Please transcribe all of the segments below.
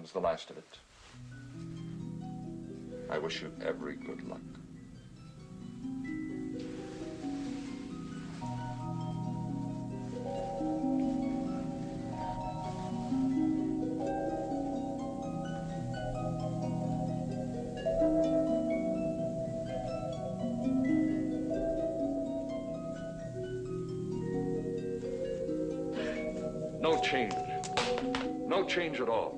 comes the last of it. I wish you every good luck. No change. No change at all.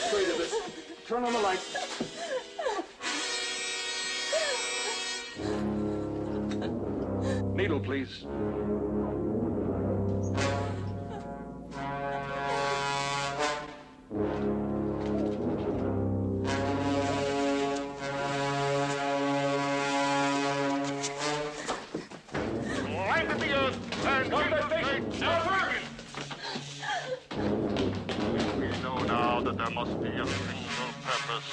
Straight of this. Turn on the light. Needle, please. There must be a single purpose,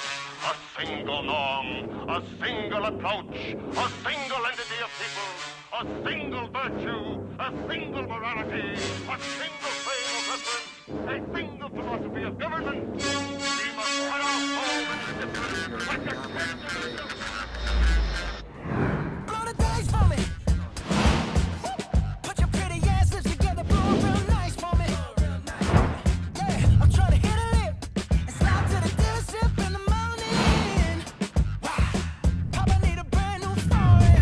a single norm, a single approach, a single entity of people, a single virtue, a single morality, a single frame of reference, a single philosophy of government. We must cut off all the difference like a candle. Blow the dice for me. Put your pretty ass lips together, blow real nice for me. Yeah, I'm trying to hit a lip and slide to the dealership in the morning. Wow, Papa need a brand new story.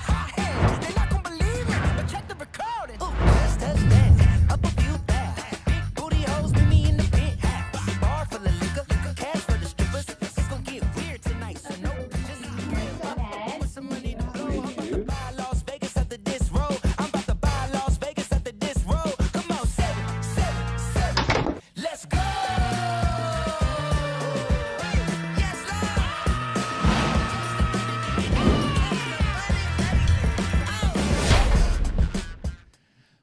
Hot head, they're not gonna believe it, but check the recording. Ooh, let's touch that, up a few that. Big booty hoes meet me in the penthouse. Bar full of liquor, cash for the strippers. It's gonna get weird tonight, so no, just put some money to blow. I'm about to buy Las Vegas after this roll. I'm about to buy Las Vegas after this roll. Come on, 7, 7, 7. Let's go. Yes,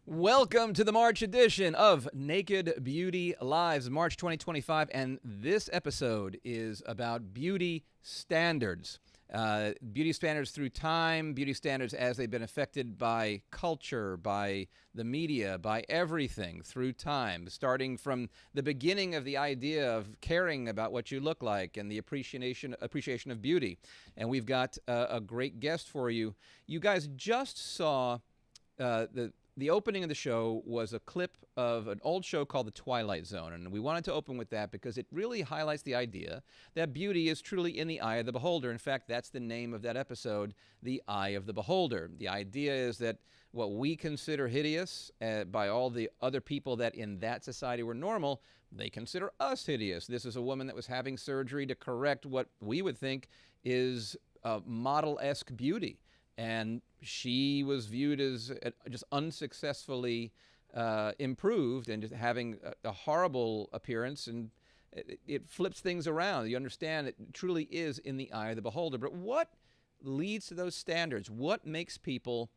Welcome to the March edition of Naked Beauty Lives, March 2025, and this episode is about beauty standards. Beauty standards through time, beauty standards as they've been affected by culture, by the media, by everything through time, starting from the beginning of the idea of caring about what you look like and the appreciation of beauty. And we've got a great guest for you. You guys just saw the opening of the show was a clip of an old show called The Twilight Zone, and we wanted to open with that because it really highlights the idea that beauty is truly in the eye of the beholder. In fact, that's the name of that episode, The Eye of the Beholder. The idea is that what we consider hideous by all the other people that in that society were normal, they consider us hideous. This is a woman that was having surgery to correct what we would think is model-esque beauty. And she was viewed as just unsuccessfully improved and just having a horrible appearance, and it flips things around. You understand it truly is in the eye of the beholder. But what leads to those standards? What makes people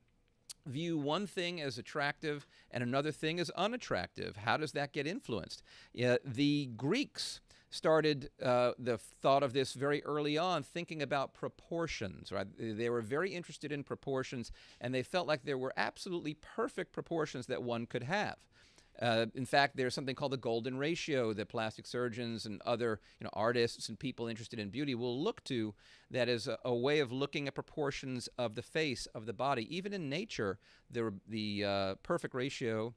view one thing as attractive and another thing as unattractive? How does that get influenced? The Greeks started the thought of this very early on, thinking about proportions, right? They were very interested in proportions, and they felt like there were absolutely perfect proportions that one could have. In fact, there's something called the golden ratio that plastic surgeons and other artists and people interested in beauty will look to, that is a way of looking at proportions of the face, of the body. Even in nature, the perfect ratio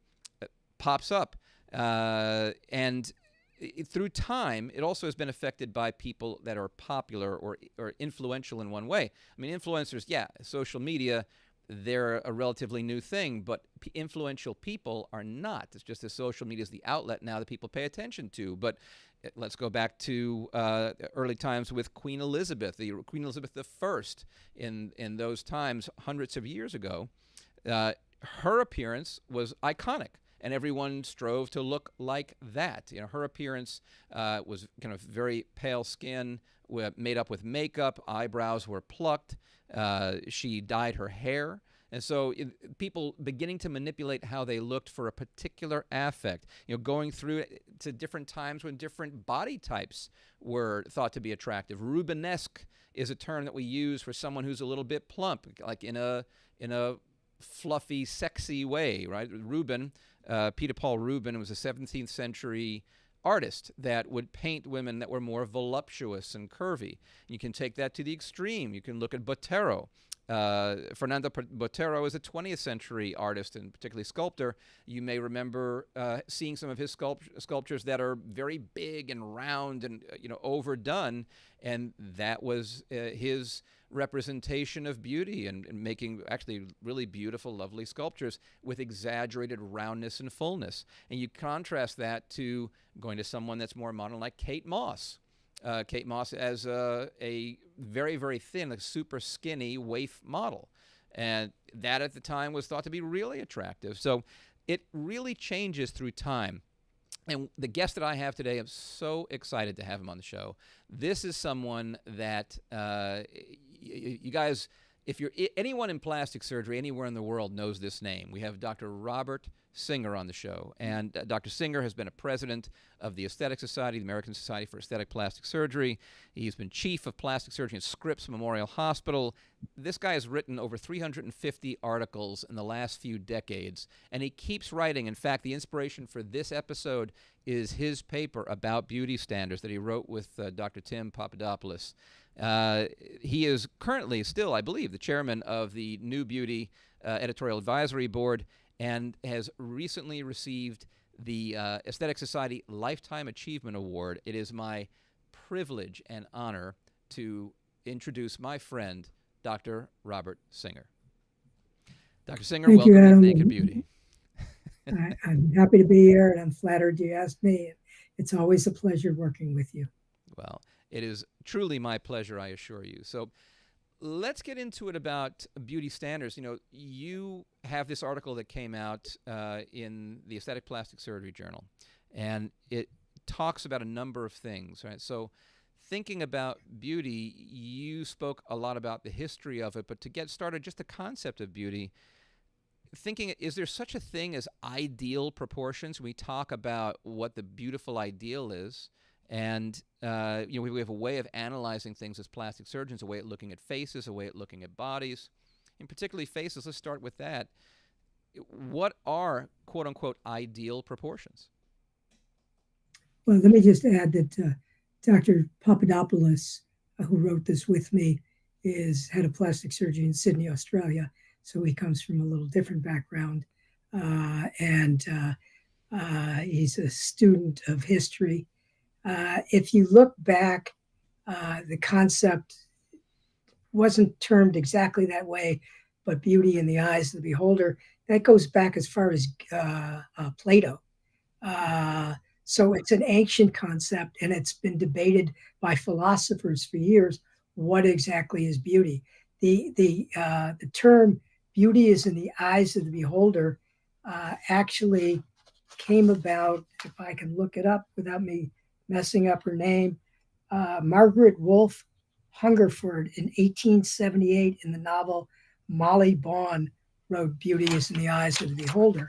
pops up. And through time, it also has been affected by people that are popular or influential in one way. I mean, influencers, yeah, social media, they're a relatively new thing, but influential people are not. It's just that social media is the outlet now that people pay attention to. But let's go back to early times with Queen Elizabeth, Queen Elizabeth I in those times, hundreds of years ago. Her appearance was iconic, and everyone strove to look like that. Her appearance was kind of very pale skin, made up with makeup. Eyebrows were plucked. She dyed her hair And so people beginning to manipulate how they looked for a particular affect, going through to different times when different body types were thought to be attractive. Rubenesque is a term that we use for someone who's a little bit plump, like in a fluffy, sexy way, right? Peter Paul Rubens was a 17th century artist that would paint women that were more voluptuous and curvy. You can take that to the extreme. You can look at Botero. Fernando Botero is a 20th century artist and particularly sculptor. You may remember seeing some of his sculptures that are very big and round and overdone, and that was his representation of beauty and making actually really beautiful, lovely sculptures with exaggerated roundness and fullness. And you contrast that to going to someone that's more modern like Kate Moss. Kate Moss as a very, very thin, like super skinny waif model. And that at the time was thought to be really attractive. So it really changes through time. And the guest that I have today, I'm so excited to have him on the show. This is someone that you guys, if you're anyone in plastic surgery anywhere in the world knows this name. We have Dr. Robert Singer on the show. And Dr. Singer has been a president of the Aesthetic Society, the American Society for Aesthetic Plastic Surgery. He's been chief of plastic surgery at Scripps Memorial Hospital. This guy has written over 350 articles in the last few decades, and he keeps writing. In fact, the inspiration for this episode is his paper about beauty standards that he wrote with Dr. Tim Papadopoulos. He is currently still, I believe, the chairman of the New Beauty Editorial Advisory Board, and has recently received the Aesthetic Society Lifetime Achievement Award. It is my privilege and honor to introduce my friend, Dr. Robert Singer. Dr. Singer, Thank you, welcome to Adam. Naked Beauty. I'm happy to be here, and I'm flattered you asked me. It's always a pleasure working with you. Well, it is truly my pleasure, I assure you. So let's get into it about beauty standards. You have this article that came out in the Aesthetic Plastic Surgery Journal, and it talks about a number of things, right? So thinking about beauty, you spoke a lot about the history of it, but to get started, just the concept of beauty, thinking, is there such a thing as ideal proportions? We talk about what the beautiful ideal is. And we have a way of analyzing things as plastic surgeons, a way of looking at faces, a way of looking at bodies, and particularly faces. Let's start with that. What are, quote unquote, ideal proportions? Well, let me just add that Dr. Papadopoulos, who wrote this with me, is head of plastic surgery in Sydney, Australia. So he comes from a little different background. And he's a student of history. If you look back, the concept wasn't termed exactly that way, but beauty in the eyes of the beholder, that goes back as far as Plato. So it's an ancient concept, and it's been debated by philosophers for years. What exactly is beauty? The term beauty is in the eyes of the beholder actually came about, if I can look it up without me messing up her name, Margaret Wolfe Hungerford in 1878 in the novel Molly Bawn wrote Beauty is in the Eyes of the Beholder.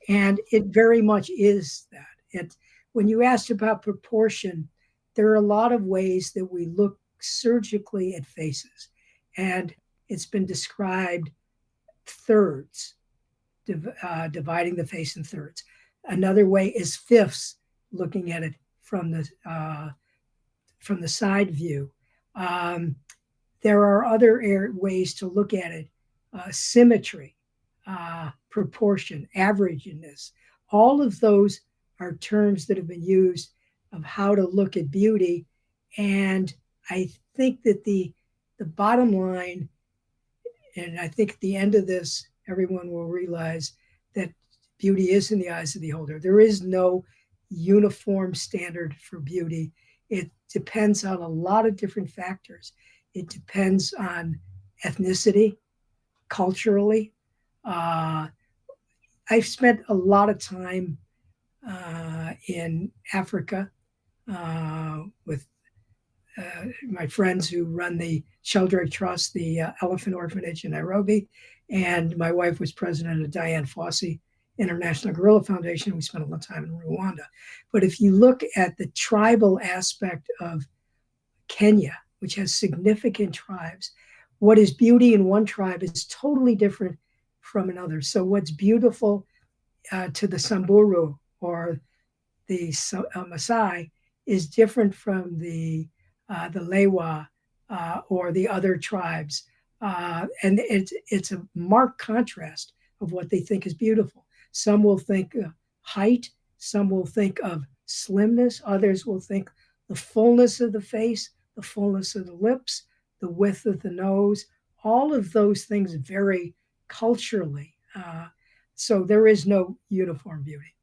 And it very much is that. When you asked about proportion, there are a lot of ways that we look surgically at faces. And it's been described thirds, dividing the face in thirds. Another way is fifths, looking at it from the side view. There are other ways to look at it: symmetry, proportion, averageness. All of those are terms that have been used of how to look at beauty. And I think that the bottom line, and I think at the end of this, everyone will realize that beauty is in the eyes of the beholder. There is no uniform standard for beauty. It depends on a lot of different factors. It depends on ethnicity, culturally. I've spent a lot of time in Africa with my friends who run the Sheldrake Trust, the Elephant Orphanage in Nairobi, and my wife was president of Diane Fossey International Gorilla Foundation. We spent a lot of time in Rwanda. But if you look at the tribal aspect of Kenya, which has significant tribes, what is beauty in one tribe is totally different from another. So what's beautiful to the Samburu or the Maasai is different from the Lewa or the other tribes. And it's a marked contrast of what they think is beautiful. Some will think height, some will think of slimness, others will think the fullness of the face, the fullness of the lips, the width of the nose. All of those things vary culturally. So there is no uniform beauty.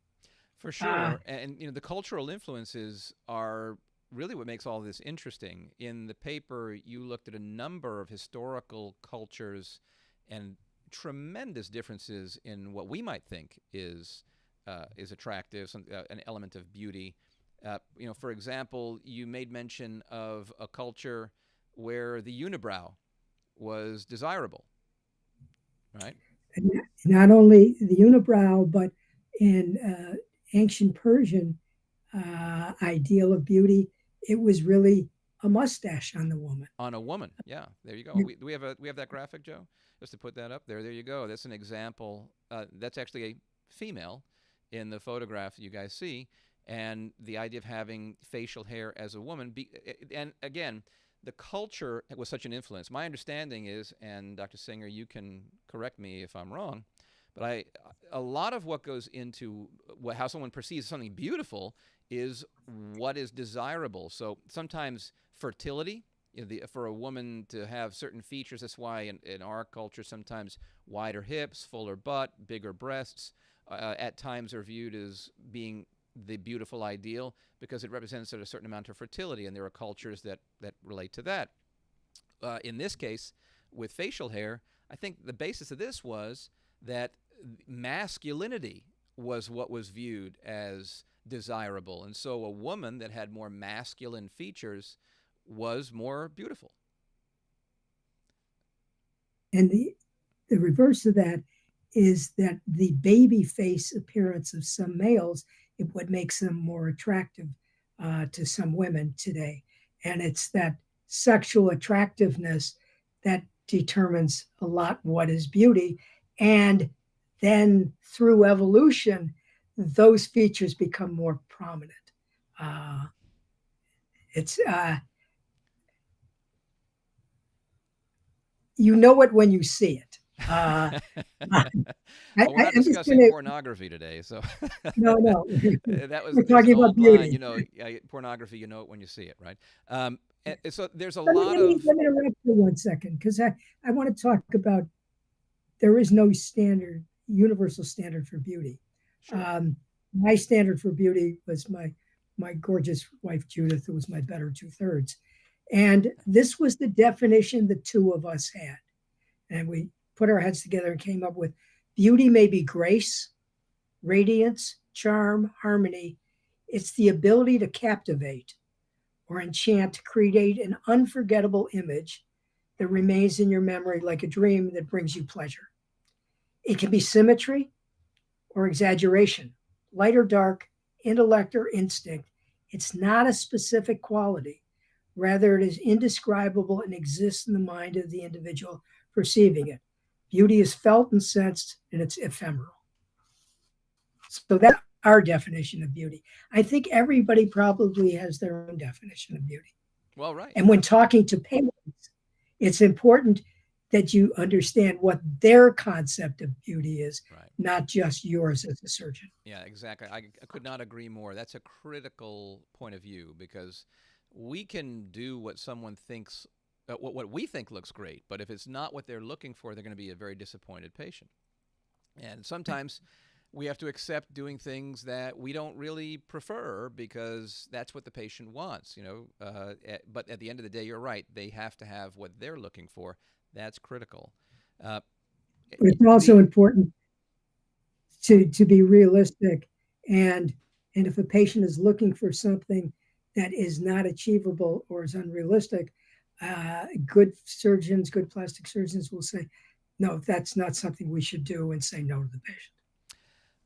For sure. And the cultural influences are really what makes all this interesting. In the paper, you looked at a number of historical cultures and tremendous differences in what we might think is attractive, an element of beauty. For example, you made mention of a culture where the unibrow was desirable, right? And not only the unibrow, but in ancient Persian ideal of beauty, it was really a mustache on the woman. On a woman, yeah. There you go. We have that graphic, Joe, just to put that up there. There you go. That's an example. That's actually a female in the photograph you guys see, and the idea of having facial hair as a woman. And again, the culture was such an influence. My understanding is, and Dr. Singer, you can correct me if I'm wrong, but a lot of what goes into how someone perceives something beautiful is what is desirable. So sometimes fertility, for a woman to have certain features, that's why in our culture sometimes wider hips, fuller butt, bigger breasts, at times are viewed as being the beautiful ideal because it represents a certain amount of fertility, and there are cultures that relate to that. In this case, with facial hair, I think the basis of this was that masculinity was what was viewed as desirable, and so a woman that had more masculine features was more beautiful. And the reverse of that is that the baby face appearance of some males is what makes them more attractive to some women today. And it's that sexual attractiveness that determines a lot what is beauty. And then through evolution, those features become more prominent. You know it when you see it. Well, we're not discussing pornography today, so no. That was we're talking about beauty. Line, pornography. You know it when you see it, right? So there's a Let lot me of. interrupt for 1 second because I want to talk about there is no universal standard for beauty. Sure. My standard for beauty was my gorgeous wife Judith, who was my better 2/3, and this was the definition the two of us had, and we put our heads together and came up with beauty may be grace, radiance, charm, harmony. It's the ability to captivate or enchant, to create an unforgettable image that remains in your memory like a dream that brings you pleasure. It can be symmetry or exaggeration, light or dark, intellect or instinct. It's not a specific quality. Rather, it is indescribable and exists in the mind of the individual perceiving it. Beauty is felt and sensed, and it's ephemeral. So that's our definition of beauty. I think everybody probably has their own definition of beauty. Well, right. And when talking to patients, it's important that you understand what their concept of beauty is, right, not just yours as a surgeon. Yeah, exactly. I could not agree more. That's a critical point of view because we can do what someone thinks, what we think looks great, but if it's not what they're looking for, they're going to be a very disappointed patient. And sometimes we have to accept doing things that we don't really prefer because that's what the patient wants, but at the end of the day, you're right. They have to have what they're looking for. That's critical. But it's also important to be realistic. And if a patient is looking for something that is not achievable or is unrealistic, good surgeons, good plastic surgeons will say, no, that's not something we should do, and say no to the patient.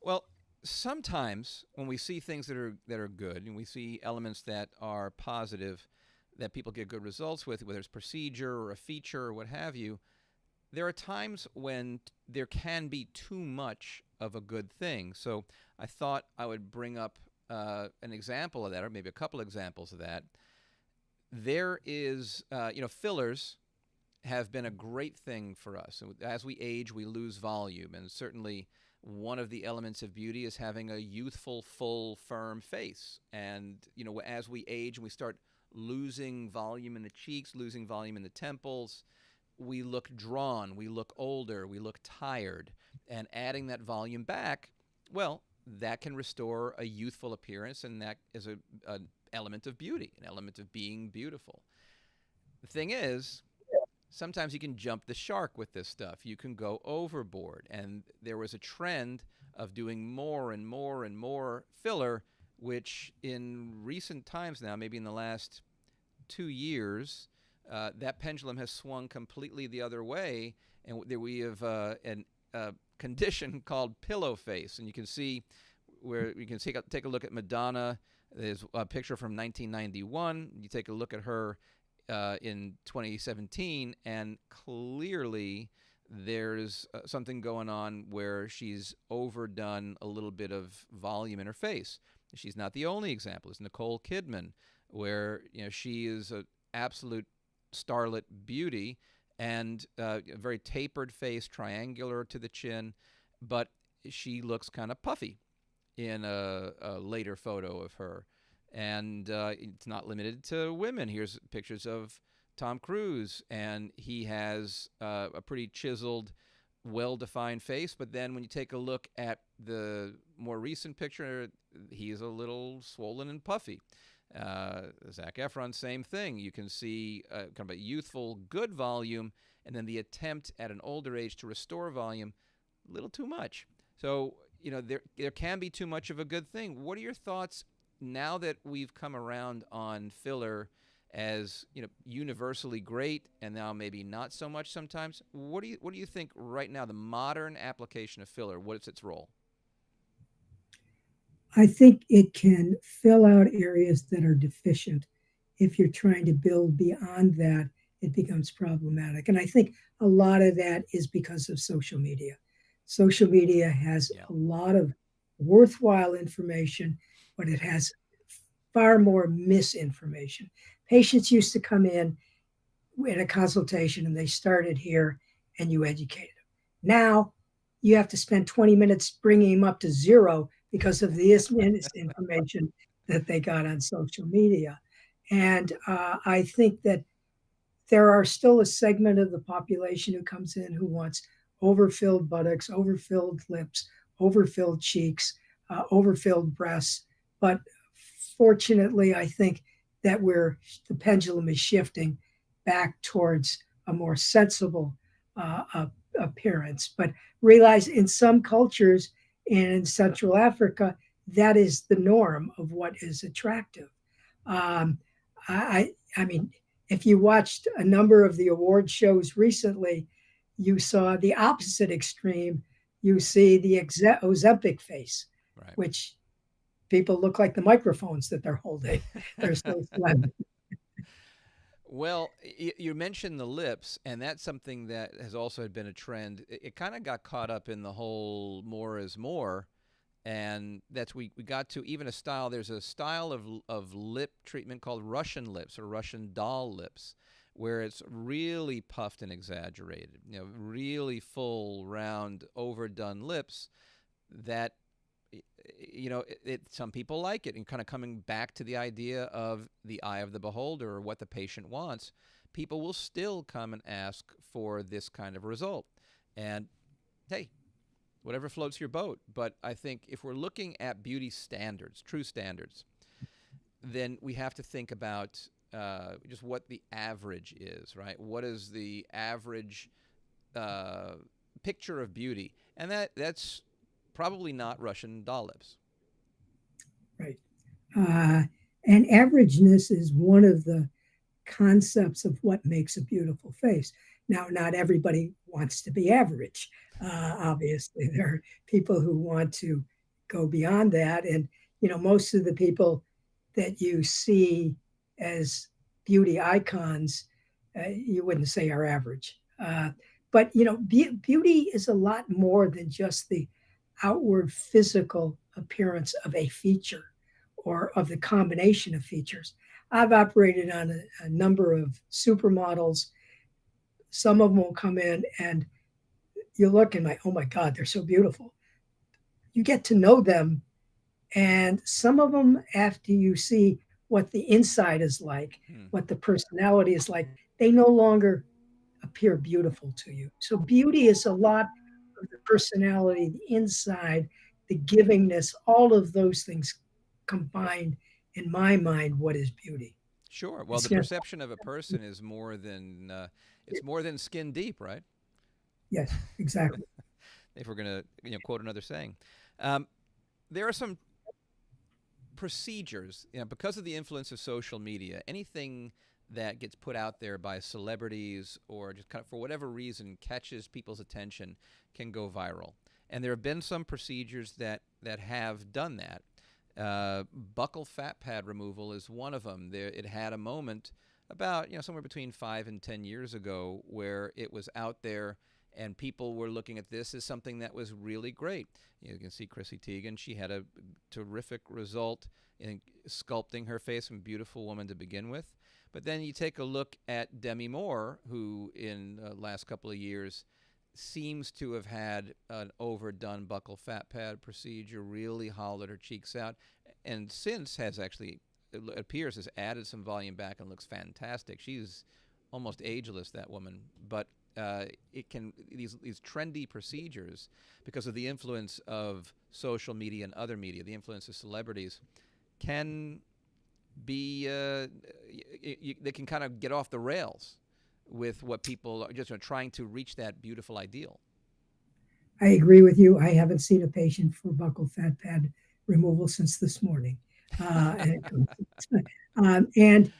Well, sometimes when we see things that are good and we see elements that are positive that people get good results with, whether it's procedure or a feature or what have you, there are times when there can be too much of a good thing. So I thought I would bring up an example of that, or maybe a couple examples of that. There is, fillers have been a great thing for us. As we age, we lose volume, and certainly one of the elements of beauty is having a youthful, full, firm face. And as we age and we start losing volume in the cheeks, losing volume in the temples, we look drawn, we look older, we look tired. And adding that volume back, well, that can restore a youthful appearance, and that is an element of beauty, an element of being beautiful. The thing is, sometimes you can jump the shark with this stuff. You can go overboard. And there was a trend of doing more and more and more filler, which in recent times now, maybe in the last 2 years, that pendulum has swung completely the other way. And there we have a condition called pillow face. And you can see where you can take a look at Madonna. There's a picture from 1991. You take a look at her in 2017, and clearly there's something going on where she's overdone a little bit of volume in her face. She's not the only example. It's Nicole Kidman, where she is an absolute starlet beauty, and a very tapered face, triangular to the chin, but she looks kind of puffy in a later photo of her. And it's not limited to women. Here's pictures of Tom Cruise, and he has a pretty chiseled, well-defined face. But then when you take a look at the more recent picture, he's a little swollen and puffy. Zac Efron, same thing. You can see kind of a youthful, good volume, and then the attempt at an older age to restore volume, a little too much. So, there can be too much of a good thing. What are your thoughts now that we've come around on filler as universally great, and now maybe not so much sometimes? What do you think right now, the modern application of filler? What is its role? I think it can fill out areas that are deficient. If you're trying to build beyond that, it becomes problematic. And I think a lot of that is because of social media. Social media has a lot of worthwhile information, but it has far more misinformation. Patients used to come in a consultation and they started here and you educated them. Now you have to spend 20 minutes bringing them up to zero because of this misinformation that they got on social media. And I think that there are still a segment of the population who comes in who wants overfilled buttocks, overfilled lips, overfilled cheeks, overfilled breasts. But fortunately, I think that the pendulum is shifting back towards a more sensible appearance. But realize in some cultures in Central Africa, that is the norm of what is attractive. I mean, if you watched a number of the award shows recently, you saw the opposite extreme. You see the Ozempic face, Right. which people look like the microphones that they're holding. They're so slim. Well, you mentioned the lips, and that's something that has also been a trend. It kind of got caught up in the whole more is more, and that's we got to even a style. There's a style of lip treatment called Russian lips or Russian doll lips, where it's really puffed and exaggerated. Really full, round, overdone lips that some people like it, and kind of coming back to the idea of the eye of the beholder or what the patient wants. People will still come and ask for this kind of result. And hey, whatever floats your boat. But I think if we're looking at beauty standards, true standards, then we have to think about just what the average is, right? What is the average picture of beauty? And that's probably not Russian doll lips. Right. And averageness is one of the concepts of what makes a beautiful face. Now, not everybody wants to be average. Obviously, there are people who want to go beyond that. And, most of the people that you see as beauty icons, you wouldn't say are average. But, beauty is a lot more than just the outward physical appearance of a feature or of the combination of features. I've operated on a number of supermodels. Some of them will come in and you look and like, oh my God, they're so beautiful. You get to know them. And some of them, after you see what the inside is like, what the personality is like, they no longer appear beautiful to you. So beauty is a lot of the personality, the inside, the givingness, all of those things combined in my mind, what is beauty. Sure. Well, the Yeah. perception of a person is more than it's more than skin deep, right? Yes, exactly. If we're going to quote another saying, there are some procedures, because of the influence of social media. Anything that gets put out there by celebrities or just kind of for whatever reason catches people's attention can go viral. And there have been some procedures that have done that. Buccal fat pad removal is one of them. It had a moment about somewhere between 5 and 10 years ago where it was out there and people were looking at this as something that was really great. You can see Chrissy Teigen. She had a terrific result in sculpting her face, a beautiful woman to begin with. But then you take a look at Demi Moore, who in the last couple of years seems to have had an overdone buccal fat pad procedure, really hollowed her cheeks out, and since has actually, it appears, has added some volume back and looks fantastic. She's almost ageless, that woman. But these trendy procedures, because of the influence of social media and other media, the influence of celebrities, can be they can kind of get off the rails with what people are just trying to reach that beautiful ideal. I agree with you. I haven't seen a patient for buccal fat pad removal since this morning. And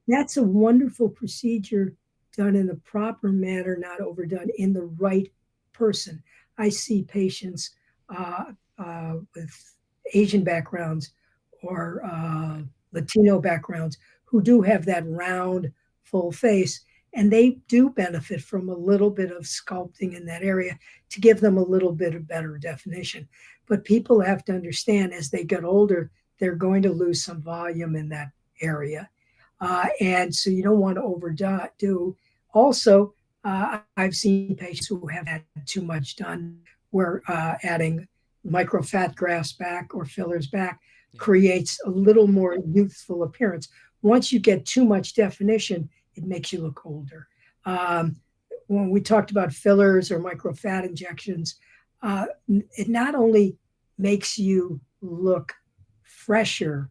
that's a wonderful procedure done in the proper manner, not overdone, in the right person. I see patients with Asian backgrounds or Latino backgrounds who do have that round, full face, and they do benefit from a little bit of sculpting in that area to give them a little bit of better definition. But people have to understand as they get older, they're going to lose some volume in that area. And so you don't want to overdo. Also, I've seen patients who have had too much done where adding micro fat grafts back or fillers back creates a little more youthful appearance. Once you get too much definition, it makes you look older. When we talked about fillers or micro fat injections, it not only makes you look fresher,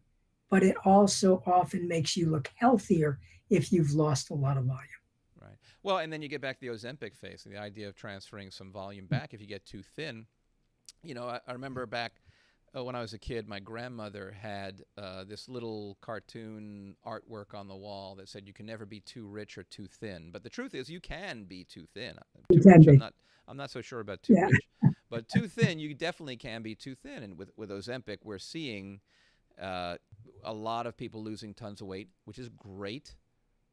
but it also often makes you look healthier if you've lost a lot of volume. Right. Well, and then you get back to the Ozempic face, the idea of transferring some volume back if you get too thin. I remember back when I was a kid, my grandmother had this little cartoon artwork on the wall that said you can never be too rich or too thin. But the truth is you can be too thin. Too rich, I'm not so sure about too rich. But too thin, you definitely can be too thin. And with Ozempic, we're seeing a lot of people losing tons of weight, which is great.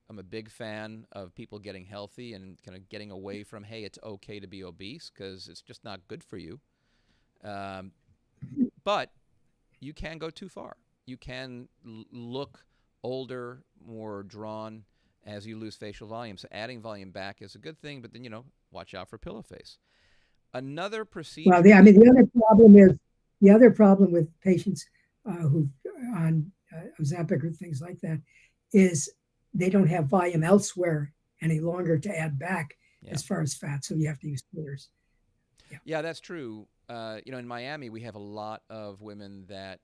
I'm a big fan of people getting healthy and kind of getting away from, hey, it's okay to be obese because it's just not good for you. But you can go too far. You can look older, more drawn as you lose facial volume. So adding volume back is a good thing, but then, watch out for pillow face. Another procedure. Well, the other problem with patients who on Ozempic or things like that is they don't have volume elsewhere any longer to add back as far as fat. So you have to use fillers. Yeah, that's true. In Miami, we have a lot of women that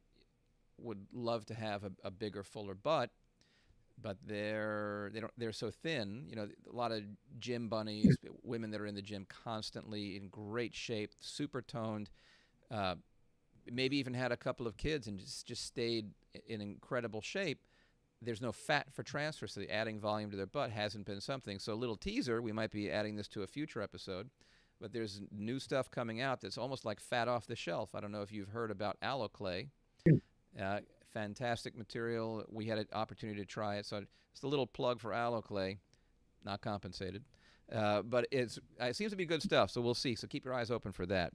would love to have a bigger, fuller butt, but they're so thin. A lot of gym bunnies, women that are in the gym constantly in great shape, super toned, maybe even had a couple of kids and just stayed in incredible shape. There's no fat for transfer, so adding volume to their butt hasn't been something. So a little teaser, we might be adding this to a future episode, but there's new stuff coming out that's almost like fat off the shelf. I don't know if you've heard about AlloClay. Fantastic material. We had an opportunity to try it, so it's a little plug for AlloClay, not compensated. But it seems to be good stuff, so we'll see. So keep your eyes open for that.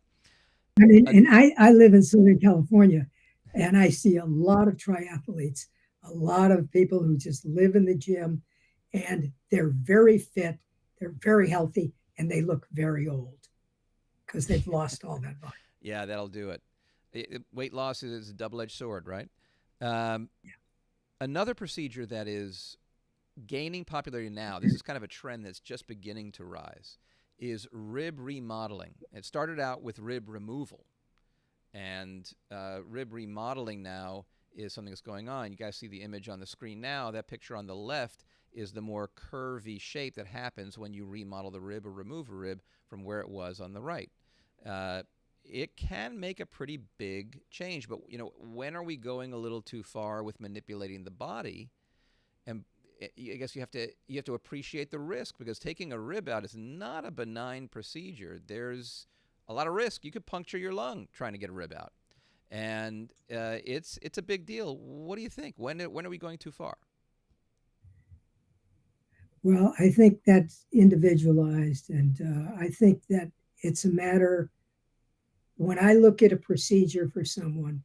I mean, and I live in Southern California, and I see a lot of triathletes, a lot of people who just live in the gym, and they're very fit, they're very healthy, and they look very old because they've lost all that body. Yeah, that'll do it. Weight loss is a double-edged sword, right? Another procedure that is gaining popularity now, this is kind of a trend that's just beginning to rise, is rib remodeling. It started out with rib removal, and rib remodeling now is something that's going on. You guys see the image on the screen now. That picture on the left is the more curvy shape that happens when you remodel the rib or remove a rib from where it was on the right. It can make a pretty big change, but when are we going a little too far with manipulating the body? And I guess you have to appreciate the risk, because taking a rib out is not a benign procedure. There's a lot of risk. You could puncture your lung trying to get a rib out, and it's a big deal. What do you think? When are we going too far? Well, I think that's individualized, and I think that it's a matter. When I look at a procedure for someone,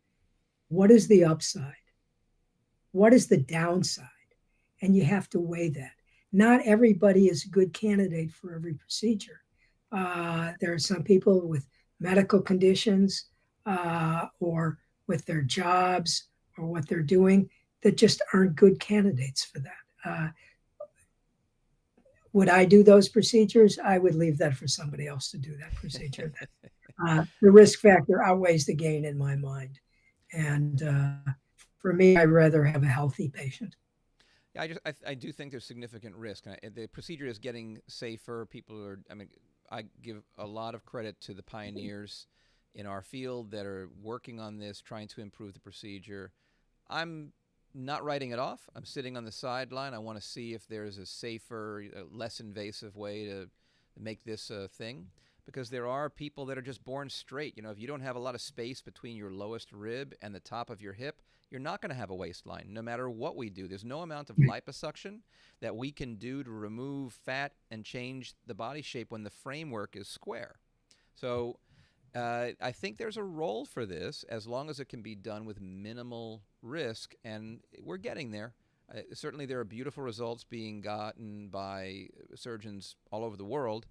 what is the upside? What is the downside? And you have to weigh that. Not everybody is a good candidate for every procedure. There are some people with medical conditions or with their jobs or what they're doing that just aren't good candidates for that. Would I do those procedures? I would leave that for somebody else to do that procedure. The risk factor outweighs the gain in my mind. And for me, I'd rather have a healthy patient. Yeah, I do think there's significant risk. The procedure is getting safer. I give a lot of credit to the pioneers in our field that are working on this, trying to improve the procedure. I'm not writing it off. I'm sitting on the sideline. I want to see if there's a safer, less invasive way to make this a thing, because there are people that are just born straight. If you don't have a lot of space between your lowest rib and the top of your hip, you're not going to have a waistline, no matter what we do. There's no amount of liposuction that we can do to remove fat and change the body shape when the framework is square. So I think there's a role for this, as long as it can be done with minimal risk, and we're getting there. Certainly there are beautiful results being gotten by surgeons all over the world,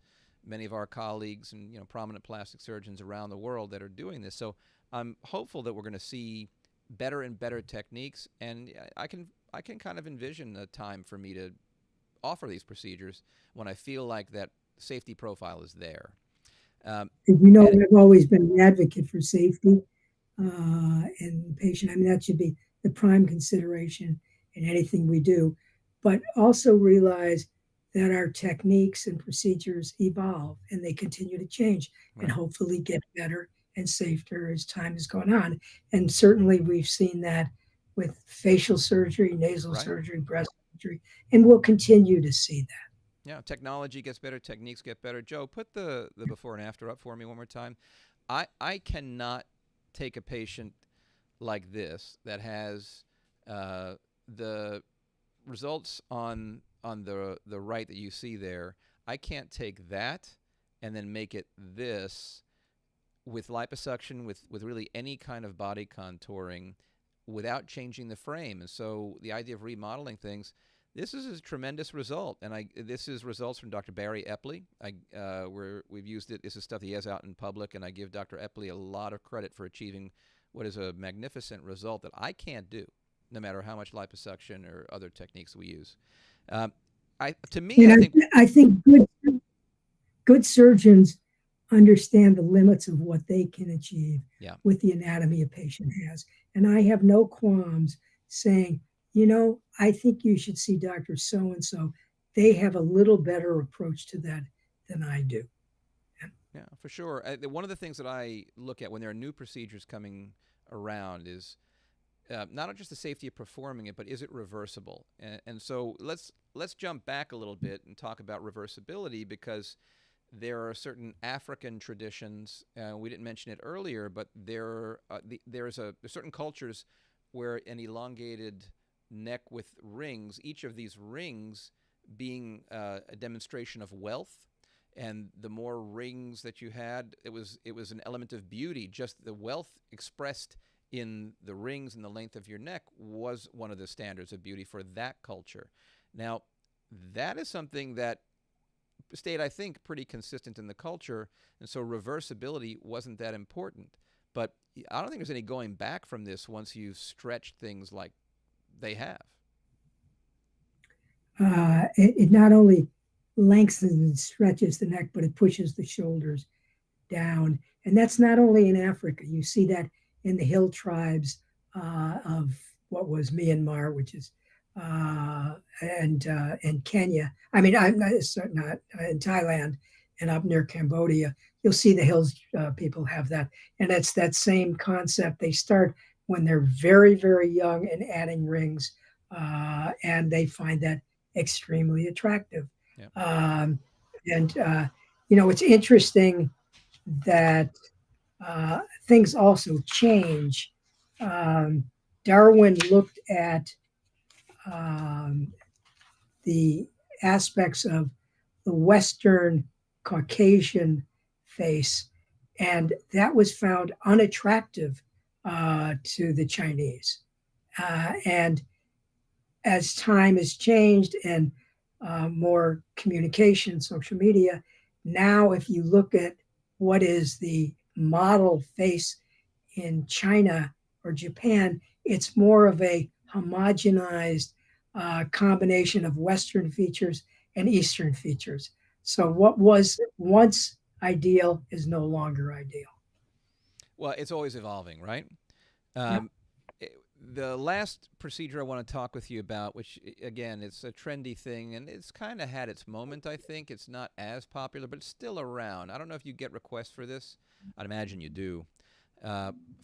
many of our colleagues and prominent plastic surgeons around the world that are doing this. So I'm hopeful that we're going to see better and better techniques, and I can kind of envision a time for me to offer these procedures when I feel like that safety profile is there. I've always been an advocate for safety in the patient. I mean, that should be the prime consideration in anything we do, but also realize that our techniques and procedures evolve and they continue to change, right, and hopefully get better and safer as time has gone on. And certainly we've seen that with facial surgery, nasal surgery, breast surgery, and we'll continue to see that. Yeah, technology gets better, techniques get better. Joe, put the before and after up for me one more time. I cannot take a patient like this that has the results on the right that you see there. I can't take that and then make it this with liposuction, with really any kind of body contouring without changing the frame. And so the idea of remodeling things, this is a tremendous result. And this is results from Dr. Barry Epley. Where we've used it. This is stuff he has out in public, and I give Dr. Epley a lot of credit for achieving what is a magnificent result that I can't do, no matter how much liposuction or other techniques we use. I think good surgeons understand the limits of what they can achieve with the anatomy a patient has. And I have no qualms saying, I think you should see Dr. So-and-so. They have a little better approach to that than I do. Yeah, for sure. One of the things that I look at when there are new procedures coming around is not just the safety of performing it, but is it reversible? And so let's jump back a little bit and talk about reversibility, because there are certain African traditions. We didn't mention it earlier, but there's certain cultures where an elongated neck with rings, each of these rings being a demonstration of wealth. And the more rings that you had, it was an element of beauty. Just the wealth expressed in the rings and the length of your neck was one of the standards of beauty for that culture. Now, that is something that stayed, I think, pretty consistent in the culture, and so reversibility wasn't that important. But I don't think there's any going back from this once you've stretched things like they have. It not only lengthens and stretches the neck, but it pushes the shoulders down. And that's not only in Africa. You see that in the hill tribes of what was Myanmar, which is and Kenya. I mean, I'm not in Thailand and up near Cambodia. You'll see the hills people have that, and it's that same concept. They start when they're very, very young and adding rings, and they find that extremely attractive. Yeah. And it's interesting that things also change. Darwin looked at the aspects of the Western Caucasian face, and that was found unattractive to the Chinese. And as time has changed and more communication, social media, now if you look at what is the model face in China or Japan, it's more of a homogenized combination of Western features and Eastern features. So what was once ideal is no longer ideal. Well, it's always evolving, right? Yeah. The last procedure I want to talk with you about, which again, it's a trendy thing, and it's kind of had its moment, I think. It's not as popular, but it's still around. I don't know if you get requests for this. I'd imagine you do.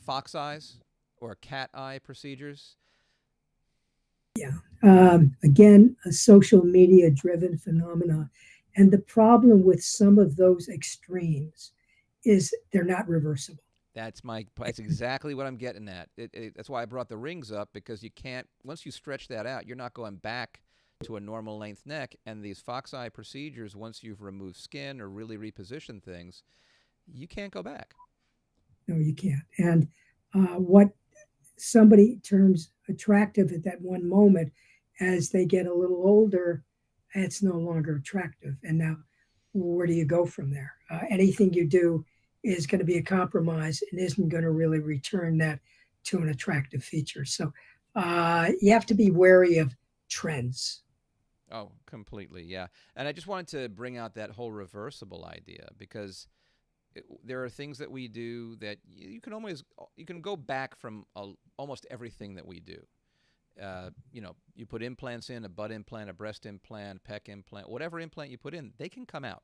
Fox eyes or cat eye procedures. Again, a social media driven phenomena. And the problem with some of those extremes is they're not reversible. That's exactly what I'm getting at. That's why I brought the rings up, because you can't, once you stretch that out, you're not going back to a normal length neck. And these fox eye procedures, once you've removed skin or really repositioned things, you can't go back. No, you can't. And what somebody terms attractive at that one moment, as they get a little older, it's no longer attractive. And now, where do you go from there? Anything you do is going to be a compromise and isn't going to really return that to an attractive feature. So you have to be wary of trends. Oh, completely, yeah. And I just wanted to bring out that whole reversible idea, because there are things that we do that you can go back from almost everything that we do. You put implants in, a butt implant, a breast implant, pec implant, whatever implant you put in, they can come out.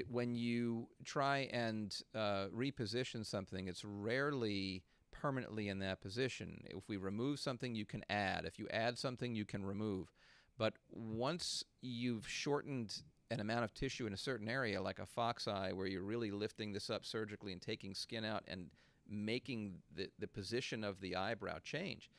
When you try and reposition something, it's rarely permanently in that position. If we remove something, you can add. If you add something, you can remove. But once you've shortened an amount of tissue in a certain area, like a fox eye, where you're really lifting this up surgically and taking skin out and making the position of the eyebrow change,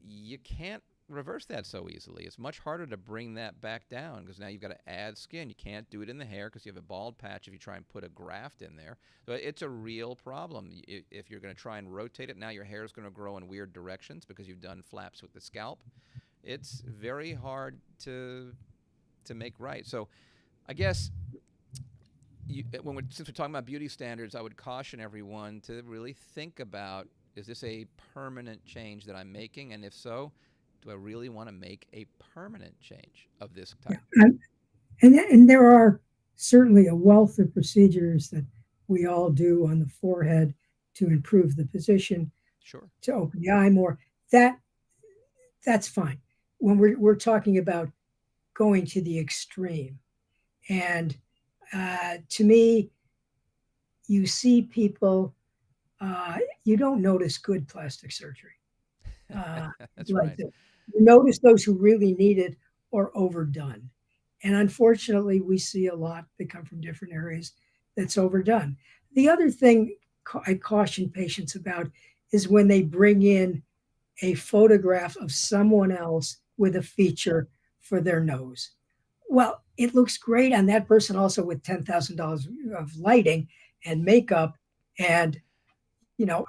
you can't reverse that so easily. It's much harder to bring that back down, because now you've got to add skin. You can't do it in the hair because you have a bald patch if you try and put a graft in there. So it's a real problem. If you're going to try and rotate it, now your hair is going to grow in weird directions because you've done flaps with the scalp. It's very hard to make right. So I guess since we're talking about beauty standards, I would caution everyone to really think about, is this a permanent change that I'm making? And if so, do I really want to make a permanent change of this type? And there are certainly a wealth of procedures that we all do on the forehead to improve the position, Sure, to open the eye more. That's fine. When we're talking about going to the extreme, and To me, you see people, you don't notice good plastic surgery. That's Like right. that. You notice those who really need it or overdone. And unfortunately, we see a lot that come from different areas that's overdone. The other thing I caution patients about is when they bring in a photograph of someone else with a feature for their nose. Well, it looks great on that person also with $10,000 of lighting and makeup. And, you know,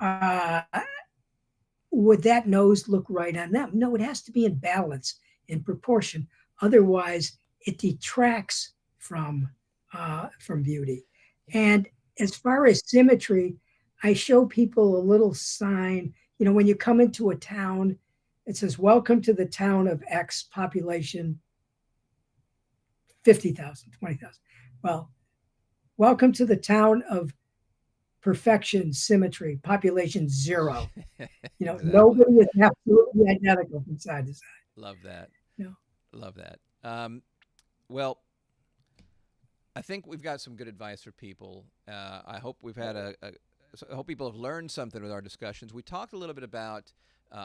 would that nose look right on them? No, it has to be in balance, in proportion. Otherwise, it detracts from beauty. And as far as symmetry, I show people a little sign. You know, when you come into a town, it says, "Welcome to the town of X, population 50,000, 20,000." Well, welcome to the town of perfection, symmetry, population 0. You know, Exactly. nobody is absolutely identical from side to side. Love that. You know, Love that. Well, I think we've got some good advice for people. I hope we've had I hope people have learned something with our discussions. We talked a little bit about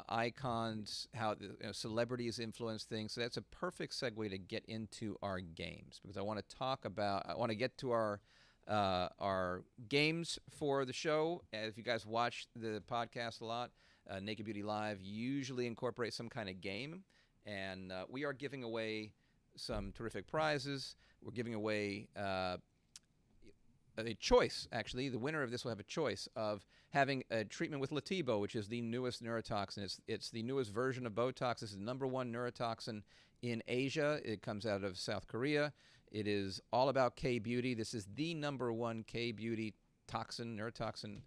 icons, how celebrities influence things. So that's a perfect segue to get into our games, because I want to get to our games for the show. If you guys watch the podcast a lot, Naked Beauty Live usually incorporates some kind of game, and we are giving away some terrific prizes. We're giving away a choice, actually. The winner of this will have a choice of having a treatment with Latibo, which is the newest neurotoxin. It's the newest version of Botox. This is the #1 neurotoxin in Asia. It comes out of South Korea. It is all about K-beauty. This is the #1 K-beauty neurotoxin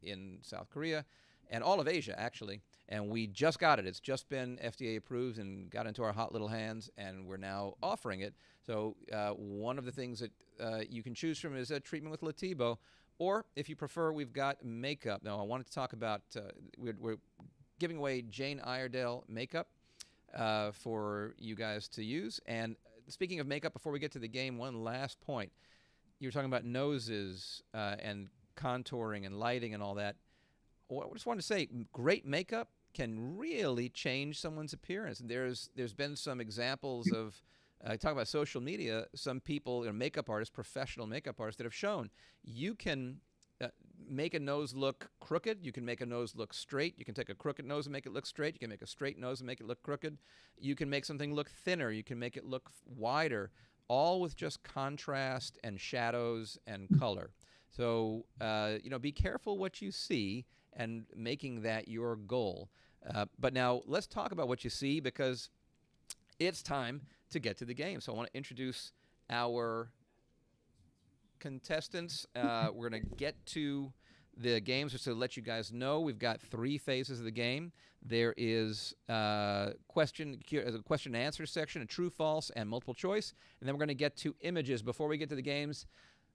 in South Korea and all of Asia, actually. And we just got it. It's just been FDA approved and got into our hot little hands, and we're now offering it. So one of the things that you can choose from is a treatment with Latibo, or if you prefer, we've got makeup. Now, I wanted to talk about, we're giving away Jane Iredale makeup for you guys to use. And speaking of makeup, before we get to the game, one last point. You were talking about noses and contouring and lighting and all that. I just wanted to say, great makeup can really change someone's appearance. And there's been some examples of, talk about social media, some people, makeup artists, professional makeup artists that have shown you can make a nose look crooked. You can make a nose look straight. You can take a crooked nose and make it look straight. You can make a straight nose and make it look crooked. You can make something look thinner. You can make it look wider, all with just contrast and shadows and color. So, be careful what you see and making that your goal. But now let's talk about what you see, because it's time to get to the game. So I want to introduce our contestants. We're going to get to the games just to let you guys know. We've got 3 phases of the game. There is a question and answer section, a true, false, and multiple choice. And then we're going to get to images. Before we get to the games,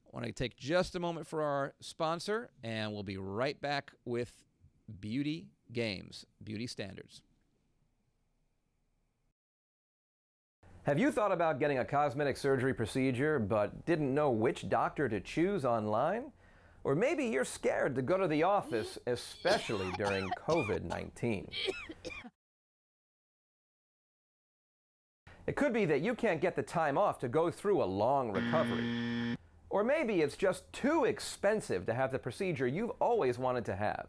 I want to take just a moment for our sponsor, and we'll be right back with Beauty Games, Beauty Standards. Have you thought about getting a cosmetic surgery procedure but didn't know which doctor to choose online? Or maybe you're scared to go to the office, especially during COVID-19. It could be that you can't get the time off to go through a long recovery. Or maybe it's just too expensive to have the procedure you've always wanted to have.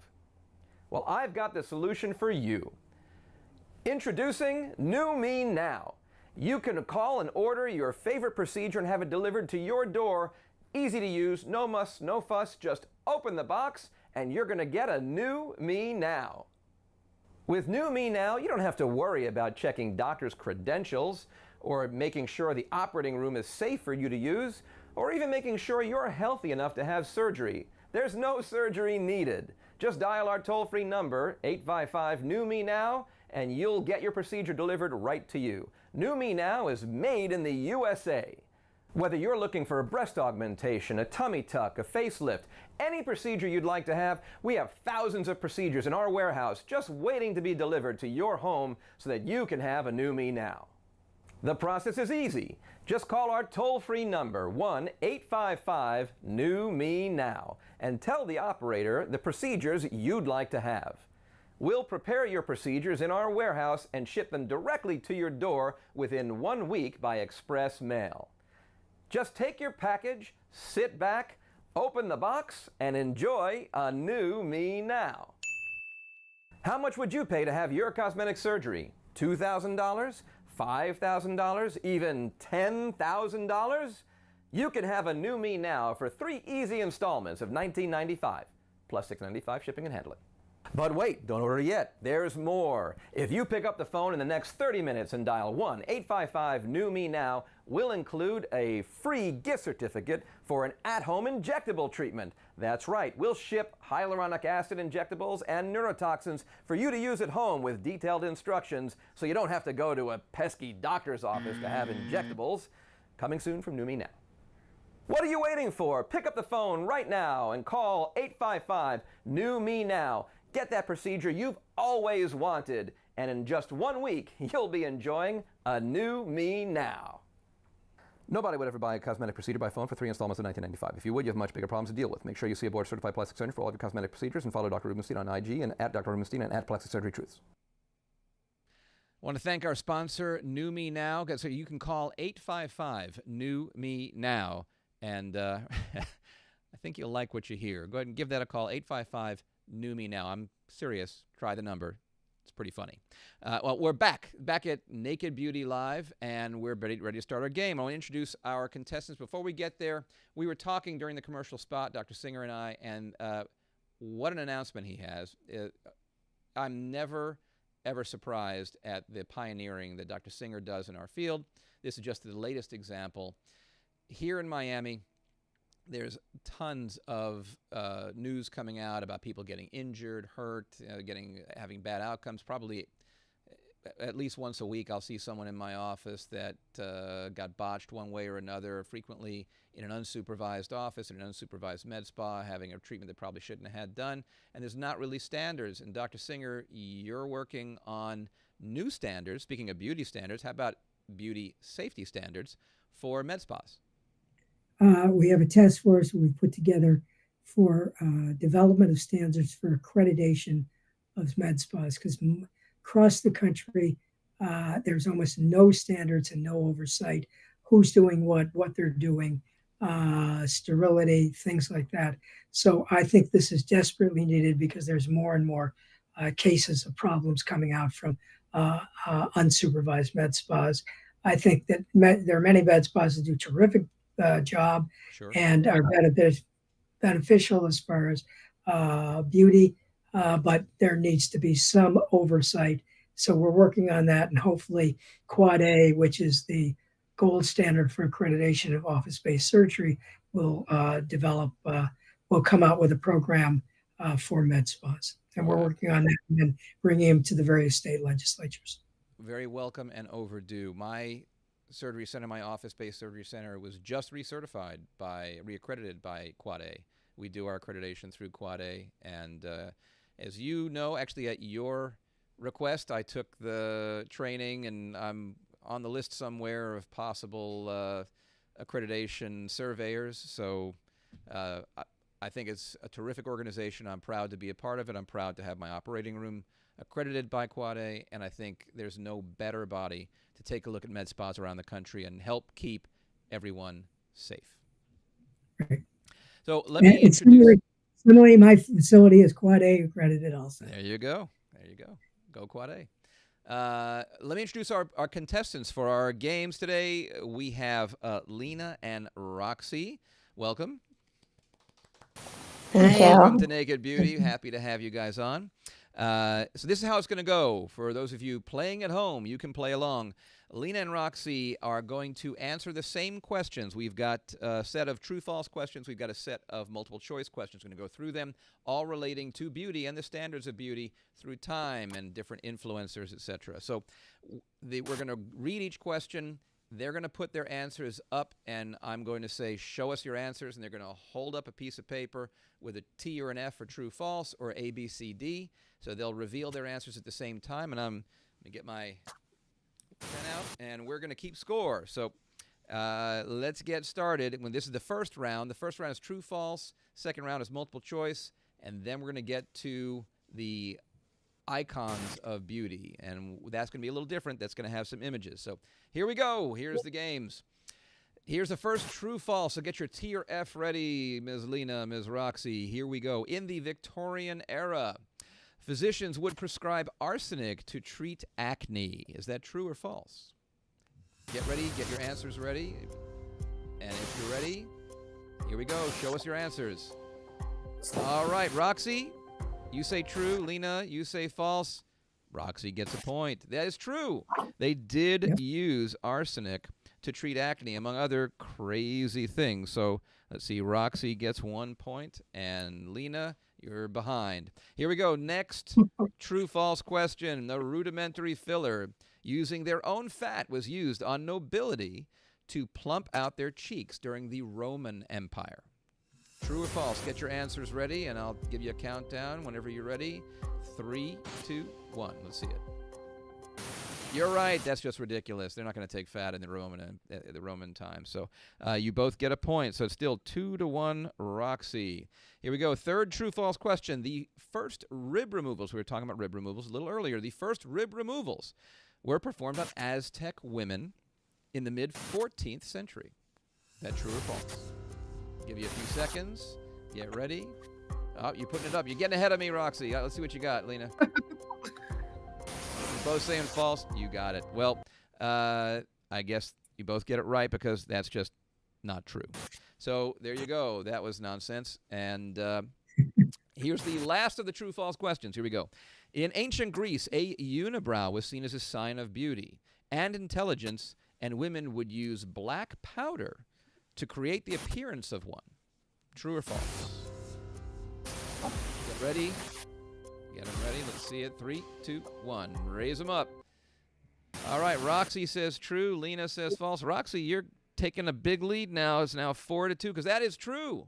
Well, I've got the solution for you. Introducing New Me Now. You can call and order your favorite procedure and have it delivered to your door. Easy to use, no muss, no fuss, just open the box and you're going to get a New Me Now. With New Me Now, you don't have to worry about checking doctors' credentials or making sure the operating room is safe for you to use, or even making sure you're healthy enough to have surgery. There's no surgery needed. Just dial our toll-free number, 855-NEW-ME-NOW, and you'll get your procedure delivered right to you. New Me Now is made in the USA. Whether you're looking for a breast augmentation, a tummy tuck, a facelift, any procedure you'd like to have, we have thousands of procedures in our warehouse just waiting to be delivered to your home so that you can have a New Me Now. The process is easy. Just call our toll-free number, 1-855-NEW-ME-NOW, and tell the operator the procedures you'd like to have. We'll prepare your procedures in our warehouse and ship them directly to your door within 1 week by express mail. Just take your package, sit back, open the box, and enjoy a new me now. How much would you pay to have your cosmetic surgery? $2,000? $5,000? Even $10,000? You can have a new me now for 3 easy installments of $19.95, plus $6.95 shipping and handling. But wait, don't order yet. There's more. If you pick up the phone in the next 30 minutes and dial 1-855-NEW-ME-NOW, we'll include a free gift certificate for an at-home injectable treatment. That's right, we'll ship hyaluronic acid injectables and neurotoxins for you to use at home with detailed instructions so you don't have to go to a pesky doctor's office to have injectables. Coming soon from New Me Now. What are you waiting for? Pick up the phone right now and call 855-NEW-ME-NOW. Get that procedure you've always wanted, and in just 1 week, you'll be enjoying a new me now. Nobody would ever buy a cosmetic procedure by phone for 3 installments of $19.95. If you would, you have much bigger problems to deal with. Make sure you see a board-certified plastic surgeon for all of your cosmetic procedures, and follow Dr. Rubenstein on IG and at Dr. Rubenstein and at Plastic Surgery Truths. I want to thank our sponsor, New Me Now. So you can call 855-NEW-ME-NOW, and I think you'll like what you hear. Go ahead and give that a call, 855-NEW-ME-NOW. I'm serious. Try the number. It's pretty funny. Well, we're back at Naked Beauty Live, and we're ready to start our game. I want to introduce our contestants. Before we get there, we were talking during the commercial spot, Dr. Singer and I, and what an announcement he has. I'm never, ever surprised at the pioneering that Dr. Singer does in our field. This is just the latest example. Here in Miami, there's tons of news coming out about people getting injured, hurt, having bad outcomes. Probably at least once a week I'll see someone in my office that got botched one way or another, frequently in an unsupervised office, in an unsupervised med spa, having a treatment they probably shouldn't have had done. And there's not really standards. And Dr. Singer, you're working on new standards. Speaking of beauty standards, how about beauty safety standards for med spas? We have a task force we've put together for development of standards for accreditation of med spas, because across the country, there's almost no standards and no oversight. Who's doing what they're doing, sterility, things like that. So I think this is desperately needed because there's more and more cases of problems coming out from unsupervised med spas. I think that there are many med spas that do terrific job, Sure, and are beneficial as far as beauty, but there needs to be some oversight. So we're working on that, and hopefully Quad A, which is the gold standard for accreditation of office-based surgery, will will come out with a program for med spas. And we're working on that and then bringing them to the various state legislatures. very welcome and overdue. My surgery center, my office-based surgery center, was just reaccredited by Quad A. We do our accreditation through Quad A, and as you know, actually at your request, I took the training, and I'm on the list somewhere of possible accreditation surveyors. So I think it's a terrific organization. I'm proud to be a part of it. I'm proud to have my operating room accredited by Quad A, and I think there's no better body to take a look at med spas around the country and help keep everyone safe. Right. So let me introduce. Similarly, my facility is Quad A accredited also. There you go. There you go. Go Quad A. Let me introduce our contestants for our games today. We have Lena and Roxy. Welcome. Thank you. Welcome to Naked Beauty. Happy to have you guys on. So this is how it's going to go. For those of you playing at home, you can play along. Lena and Roxy are going to answer the same questions. We've got a set of true-false questions. We've got a set of multiple-choice questions. We're going to go through them, all relating to beauty and the standards of beauty through time and different influencers, etc. So we're going to read each question. They're going to put their answers up, and I'm going to say, show us your answers, and they're going to hold up a piece of paper with a T or an F for true, false, or A, B, C, D. So they'll reveal their answers at the same time, and I'm going to get my out, and we're going to keep score. So let's get started. When this is the first round is true, false. Second round is multiple choice. And then we're going to get to the icons of beauty. And that's going to be a little different. That's going to have some images. So here we go. Here's the games. Here's the first true, false. So get your T or F ready, Ms. Lena, Ms. Roxy. Here we go. In the Victorian era, physicians would prescribe arsenic to treat acne. Is that true or false? Get ready. Get your answers ready. And if you're ready, here we go. Show us your answers. All right, Roxy, you say true. Lena, you say false. Roxy gets a point. That is true. They did use arsenic to treat acne, among other crazy things. So let's see. Roxy gets 1 point, and Lena, you're behind. Here we go. Next true, false question. The rudimentary filler using their own fat was used on nobility to plump out their cheeks during the Roman Empire. True or false? Get your answers ready, and I'll give you a countdown whenever you're ready. 3, 2, 1. Let's see it. You're right. That's just ridiculous. They're not going to take fat in the Roman time. So you both get a point. So it's still 2-1, Roxy. Here we go. Third true, false question. The first rib removals, we were talking about rib removals a little earlier. The first rib removals were performed on Aztec women in the mid-14th century. Is that true or false? Give you a few seconds. Get ready. Oh, you're putting it up. You're getting ahead of me, Roxy. Let's see what you got, Lena. You're both saying false. You got it. Well, I guess you both get it right because that's just not true. So there you go. That was nonsense. And here's the last of the true-false questions. Here we go. In ancient Greece, a unibrow was seen as a sign of beauty and intelligence, and women would use black powder to create the appearance of one. True or false? Get ready. Get them ready. Let's see it. 3, 2, 1. Raise them up. All right. Roxy says true. Lena says false. Roxy, you're taking a big lead now. It's now 4-2 because that is true.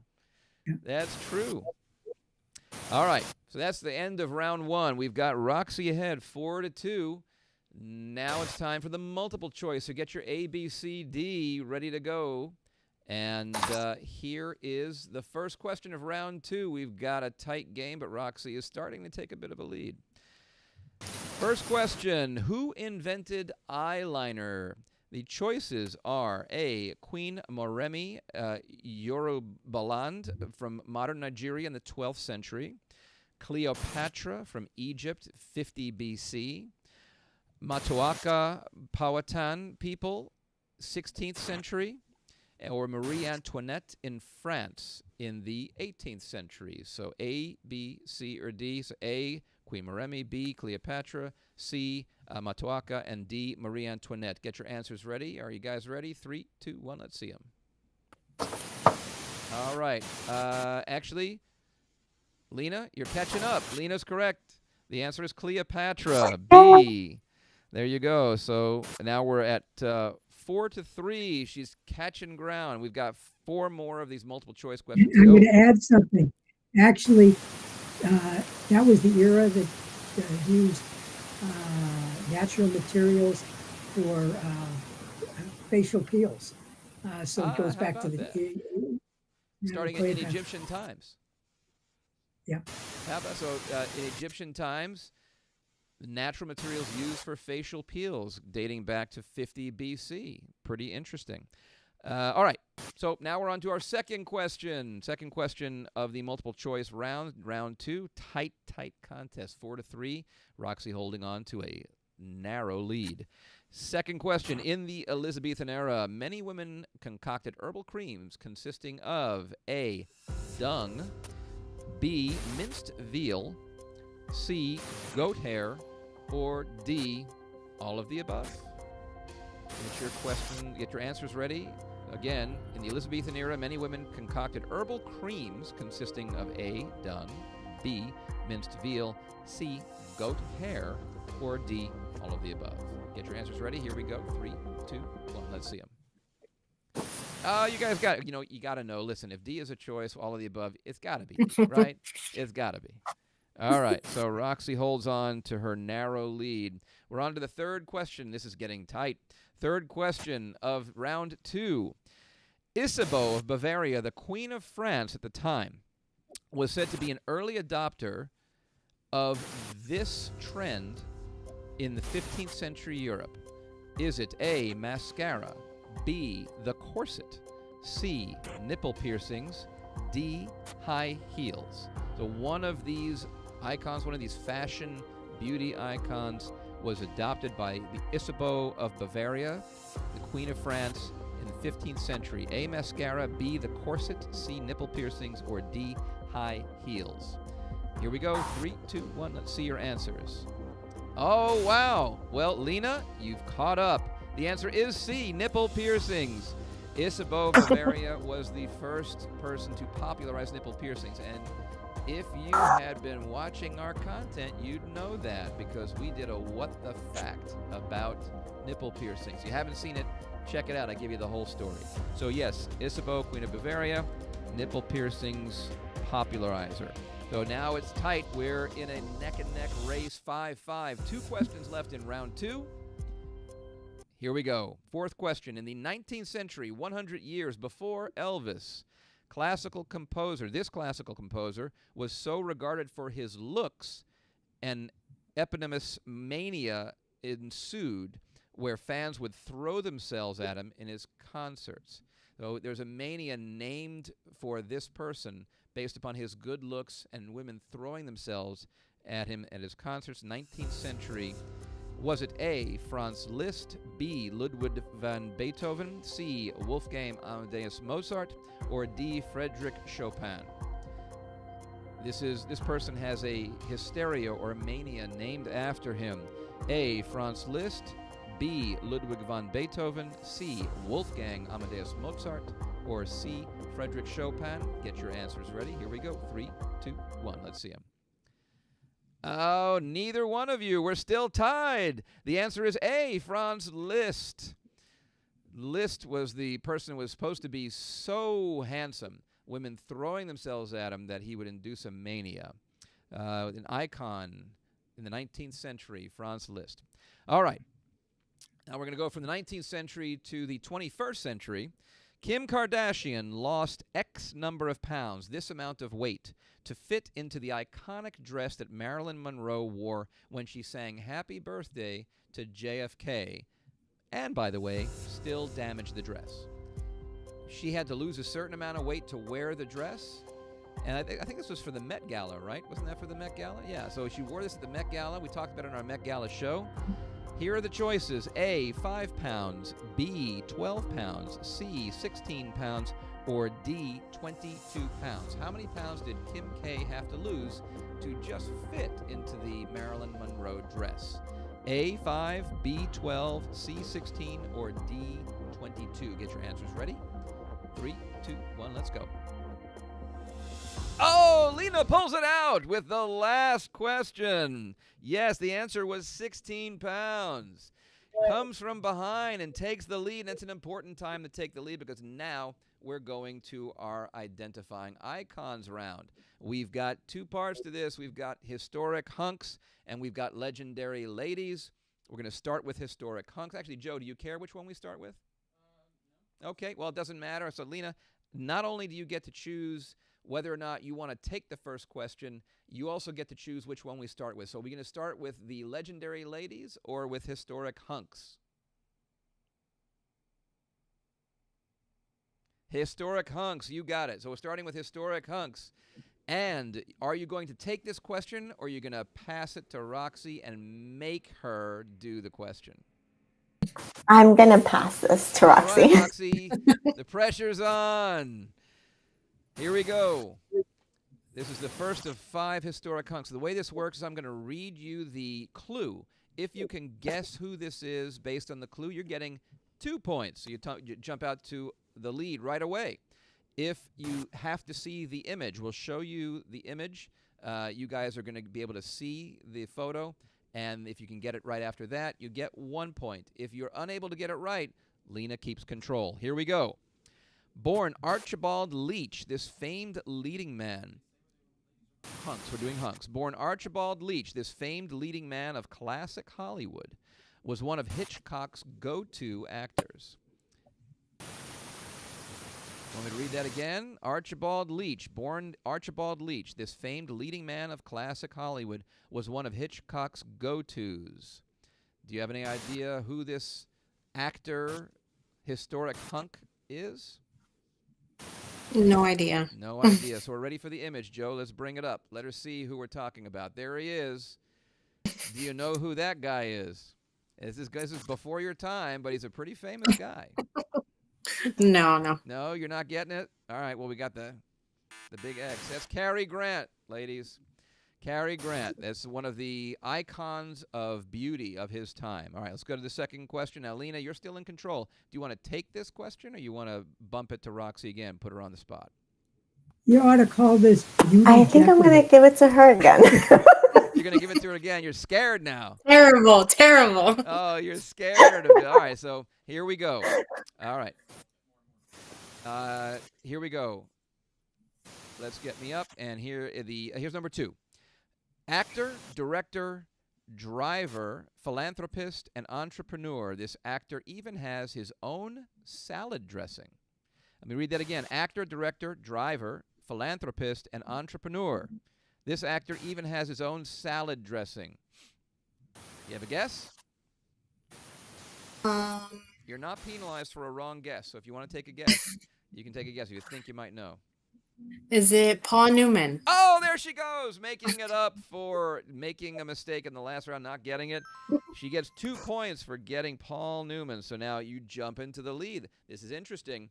That's true. All right. So that's the end of round 1. We've got Roxy ahead, 4-2. Now it's time for the multiple choice. So get your A, B, C, D ready to go. And here is the first question of round 2. We've got a tight game, but Roxy is starting to take a bit of a lead. First question, who invented eyeliner? The choices are A, Queen Moremi Yorubaland from modern Nigeria in the 12th century, Cleopatra from Egypt, 50 BC, Matoaka Powhatan people, 16th century, or Marie Antoinette in France in the 18th century. So A, B, C, or D. So A, Queen Moremi, B, Cleopatra, C, Matoaka, and D, Marie Antoinette. Get your answers ready. Are you guys ready? 3, 2, 1. Let's see them. All right. Actually, Lena, you're catching up. Lena's correct. The answer is Cleopatra, B. There you go. So now we're at 4-3. She's catching ground. We've got 4 more of these multiple choice questions. I'm going to add something. Actually, that was the era that used natural materials for facial peels. So it goes back to the starting in Egyptian times. Yeah. How about so in Egyptian times, natural materials used for facial peels dating back to 50 BC. Pretty interesting. All right. So now we're on to our second question. Second question of the multiple choice round. Round 2. Tight contest. 4-3. Roxy holding on to a narrow lead. Second question. In the Elizabethan era, many women concocted herbal creams consisting of A, dung, B, minced veal, C, goat hair, or D, all of the above? Get your question, get your answers ready. Again, in the Elizabethan era, many women concocted herbal creams consisting of A, dung, B, minced veal, C, goat hair, or D, all of the above. Get your answers ready. Here we go. 3, 2, 1. Let's see them. You guys got, you got to know. Listen, if D is a choice, all of the above, it's got to be, right? It's got to be. All right, so Roxy holds on to her narrow lead. We're on to the third question. This is getting tight. Third question of round 2. Isabeau of Bavaria, the Queen of France at the time, was said to be an early adopter of this trend in the 15th century Europe. Is it A, mascara, B, the corset, C, nipple piercings, D, high heels? So one of these icons, one of these fashion beauty icons, was adopted by the Isabeau of Bavaria, the Queen of France, in the 15th century. A, mascara, B, the corset, C, nipple piercings, or D, high heels. Here we go. 3, 2, 1. Let's see your answers. Oh, wow. Well, Lena, you've caught up. The answer is C, nipple piercings. Isabeau of Bavaria was the first person to popularize nipple piercings. And if you had been watching our content, you'd know that because we did a What the Fact about nipple piercings. If you haven't seen it, check it out. I give you the whole story. So yes, Isabeau, Queen of Bavaria, nipple piercings popularizer. So now it's tight. We're in a neck-and-neck race, 5-5. 2 questions left in round 2. Here we go. Fourth question. In the 19th century, 100 years before Elvis, this classical composer was so regarded for his looks, an eponymous mania ensued where fans would throw themselves at him in his concerts. So there's a mania named for this person based upon his good looks and women throwing themselves at him at his concerts. 19th century. Was it A, Franz Liszt, B, Ludwig van Beethoven, C, Wolfgang Amadeus Mozart, or D, Frédéric Chopin? This person has a hysteria or mania named after him. A, Franz Liszt, B, Ludwig van Beethoven, C, Wolfgang Amadeus Mozart, or C, Frédéric Chopin. Get your answers ready. Here we go. 3, 2, 1. Let's see them. Oh, neither one of you. We're still tied. The answer is A, Franz Liszt. Liszt was the person who was supposed to be so handsome, women throwing themselves at him that he would induce a mania. An icon in the 19th century, Franz Liszt. All right. Now we're going to go from the 19th century to the 21st century. Kim Kardashian lost X number of pounds, this amount of weight, to fit into the iconic dress that Marilyn Monroe wore when she sang Happy Birthday to JFK, and, by the way, still damaged the dress. She had to lose a certain amount of weight to wear the dress, and I think this was for the Met Gala, right? Wasn't that for the Met Gala? Yeah, so she wore this at the Met Gala. We talked about it on our Met Gala show. Here are the choices. A, 5 pounds, B, 12 pounds, C, 16 pounds, or D, 22 pounds. How many pounds did Kim K have to lose to just fit into the Marilyn Monroe dress? A, 5, B, 12, C, 16, or D, 22. Get your answers ready. 3, 2, 1, let's go. Oh, Lena pulls it out with the last question. Yes, the answer was 16 pounds. Comes from behind and takes the lead. And it's an important time to take the lead because now we're going to our identifying icons round. We've got 2 parts to this. We've got historic hunks and we've got legendary ladies. We're going to start with historic hunks. Actually, Joe, do you care which one we start with? No. Okay, well, it doesn't matter. So, Lena, not only do you get to choose whether or not you want to take the first question, you also get to choose which one we start with. So are we going to start with the legendary ladies or with historic hunks? Historic hunks, you got it. So we're starting with historic hunks. And are you going to take this question or are you going to pass it to Roxy and make her do the question? I'm going to pass this to Roxy. All right, Roxy, the pressure's on. Here we go. This is the first of 5 historic hunks. The way this works is I'm going to read you the clue. If you can guess who this is based on the clue, you're getting 2 points. So you jump out to the lead right away. If you have to see the image, we'll show you the image. You guys are going to be able to see the photo. And if you can get it right after that, you get 1 point. If you're unable to get it right, Lena keeps control. Here we go. Born Archibald Leach, this famed leading man Hunks. We're doing hunks. Born Archibald Leach, this famed leading man of classic Hollywood, was one of Hitchcock's go-to actors. Want me to read that again? Archibald Leach, born Archibald Leach, this famed leading man of classic Hollywood, was one of Hitchcock's go-tos. Do you have any idea who this actor, historic hunk is? No idea. No idea. So we're ready for the image, Joe. Let's bring it up. Let her see who we're talking about. There he is. Do you know who that guy is? This is before your time, but he's a pretty famous guy. No. No, you're not getting it? All right, well, we got the big X. That's Cary Grant, ladies. Cary Grant. That's one of the icons of beauty of his time. All right, let's go to the second question. Now, Lena, you're still in control. Do you want to take this question or you want to bump it to Roxy again, put her on the spot? You ought to call this beauty. I think I'm going to give it to her again. You're going to give it to her again. You're scared now. Terrible. Oh, you're scared of it. All right, so here we go. All right. Here we go. Let's get me up, and here's number 2. Actor, director, driver, philanthropist, and entrepreneur. This actor even has his own salad dressing. Let me read that again. Actor, director, driver, philanthropist, and entrepreneur. This actor even has his own salad dressing. You have a guess? You're not penalized for a wrong guess, so if you want to take a guess, you can take a guess. You think you might know. Is it Paul Newman? Oh, there she goes, making it up for making a mistake in the last round, not getting it. She gets 2 points for getting Paul Newman, so now you jump into the lead. This is interesting.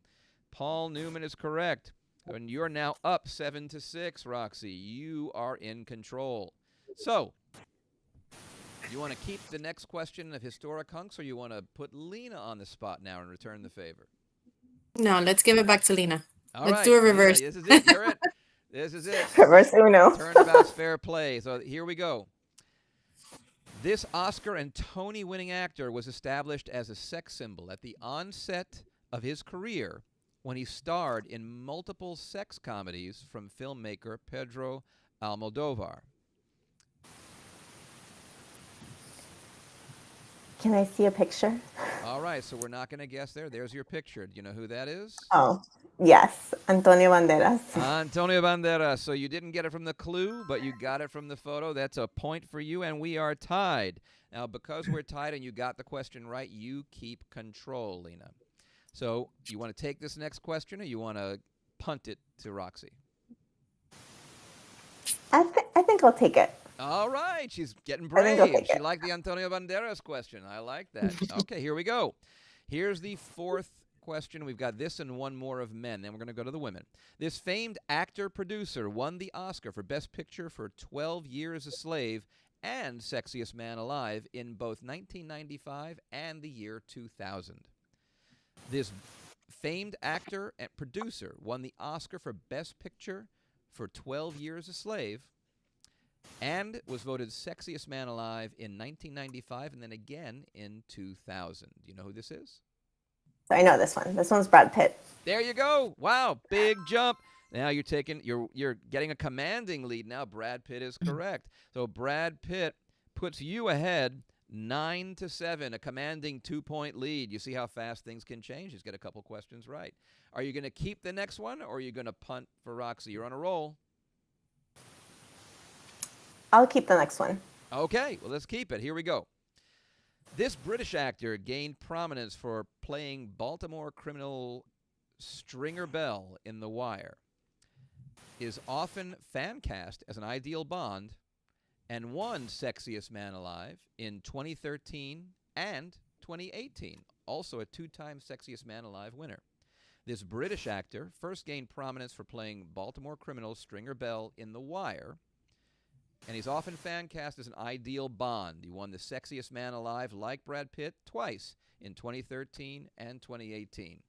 Paul Newman is correct, and you're now up 7-6, Roxy. You are in control. So, you want to keep the next question of historic hunks, or you want to put Lena on the spot now and return the favor? No, let's give it back to Lena. All Let's right, do a reverse. Lena, this is it. You're it. This is it. Reverse Uno. Turnabout's fair play. So here we go. This Oscar and Tony-winning actor was established as a sex symbol at the onset of his career when he starred in multiple sex comedies from filmmaker Pedro Almodovar. Can I see a picture? All right, so we're not going to guess there. There's your picture. Do you know who that is? Oh, yes. Antonio Banderas. Antonio Banderas. So you didn't get it from the clue, but you got it from the photo. That's a point for you, and we are tied. Now, because we're tied and you got the question right, you keep control, Lena. So you want to take this next question, or you want to punt it to Roxy? I think I'll take it. All right, she's getting I think I'll brave. take She it. liked the Antonio Banderas question. I like that. Okay, here we go. Here's the fourth question. We've got this and one more of men. Then we're going to go to the women. This famed actor-producer won the Oscar for Best Picture for 12 Years a Slave and Sexiest Man Alive in both 1995 and the year 2000. This famed actor and producer won the Oscar for Best Picture for 12 Years a Slave and was voted Sexiest Man Alive in 1995 and then again in 2000. Do you know who this is? I know this one. This one's Brad Pitt. There you go. Wow, big jump. Now you're getting a commanding lead now. Brad Pitt is correct. So Brad Pitt puts you ahead 9-7, a commanding 2-point lead. You see how fast things can change. He's got a couple questions right. Are you going to keep the next one or are you going to punt for Roxy? You're on a roll. I'll keep the next one. Okay, well, let's keep it. Here we go. This British actor gained prominence for playing Baltimore criminal Stringer Bell in The Wire, is often fan cast as an ideal Bond, and won Sexiest Man Alive in 2013 and 2018, also a 2-time Sexiest Man Alive winner. This British actor first gained prominence for playing Baltimore criminal Stringer Bell in The Wire, and he's often fan cast as an ideal Bond. He won the Sexiest Man Alive, like Brad Pitt, twice in 2013 and 2018.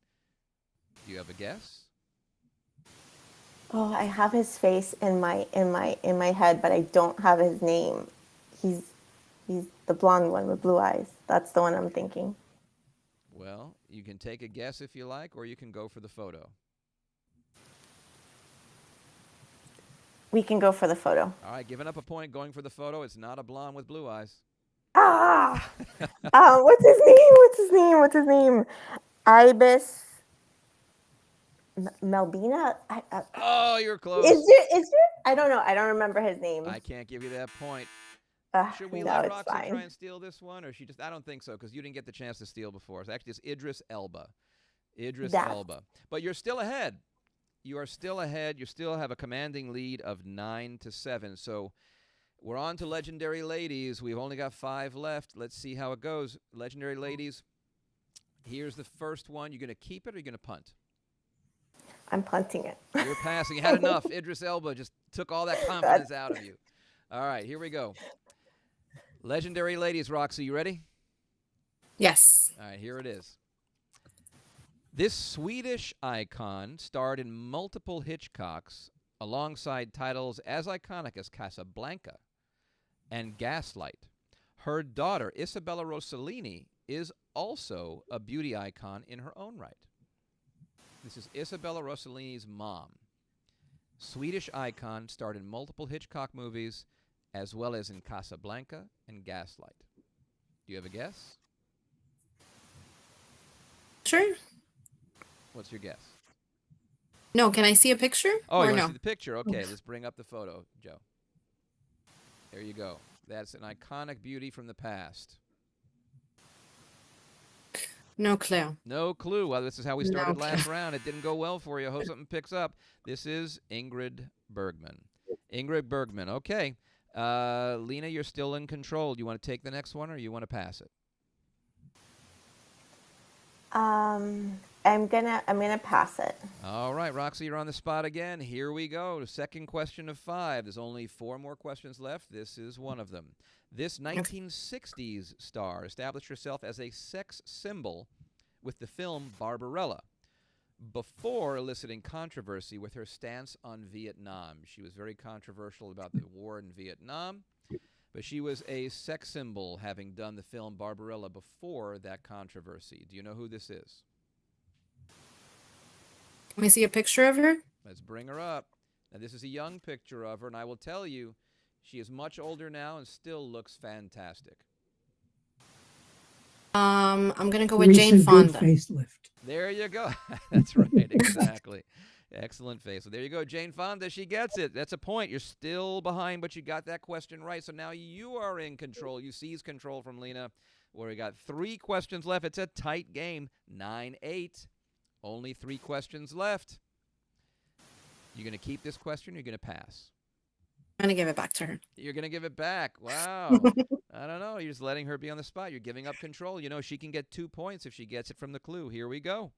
Do you have a guess? Oh, I have his face in my head, but I don't have his name. He's the blonde one with blue eyes. That's the one I'm thinking. Well, you can take a guess if you like, or you can go for the photo. We can go for the photo. All right, giving up a point, going for the photo. It's not a blonde with blue eyes. Ah, what's his name? What's his name? What's his name? Ibis Melbina. Oh, you're close. Is there? I don't know. I don't remember his name. I can't give you that point. Should we no, let it's Roxy fine. try and steal this one, or she just? I don't think so, because you didn't get the chance to steal before. So actually, it's Idris Elba. Idris Elba. But you're still ahead. You are still ahead. You still have a commanding lead of 9-7. So we're on to Legendary Ladies. We've only got 5 left. Let's see how it goes. Legendary Ladies. Here's the first one. You're going to keep it, or you're going to punt? I'm punting it. You're passing. You had enough. Idris Elba just took all that confidence out of you. All right, here we go. Legendary Ladies, Roxy, you ready? Yes. All right, here it is. This Swedish icon starred in multiple Hitchcocks alongside titles as iconic as Casablanca and Gaslight. Her daughter, Isabella Rossellini, is also a beauty icon in her own right. This is Isabella Rossellini's mom. Swedish icon, starred in multiple Hitchcock movies, as well as in Casablanca and Gaslight. Do you have a guess? Sure. What's your guess? No, can I see a picture? Oh, or you want no? to see the picture? Okay, let's bring up the photo, Joe. There you go. That's an iconic beauty from the past. No clue. No clue. Well, this is how we started last round. It didn't go well for you. I hope something picks up. This is Ingrid Bergman. Ingrid Bergman. Okay. Lena, you're still in control. Do you want to take the next one, or you want to pass it? I'm gonna pass it. All right, Roxy, you're on the spot again. Here we go. Second question of 5. There's only 4 more questions left. This is one of them. This 1960s star established herself as a sex symbol with the film Barbarella, before eliciting controversy with her stance on Vietnam. She was very controversial about the war in Vietnam, but she was a sex symbol, having done the film Barbarella before that controversy. Do you know who this is? Can I see a picture of her? Let's bring her up. Now, this is a young picture of her, and I will tell you, she is much older now and still looks fantastic. I'm gonna go with Jane Recent good Fonda. facelift. There you go. That's right, exactly. Excellent face. So there you go, Jane Fonda. She gets it. That's a point. You're still behind, but you got that question right. So now you are in control. You seize control from Lena. Where we got 3 questions left. It's a tight game. 9-8. Only 3 questions left. You're going to keep this question, or you're going to pass? I'm gonna give it back to her. You're going to give it back. Wow. I don't know. You're just letting her be on the spot. You're giving up control. You know, she can get 2 points if she gets it from the clue. Here we go.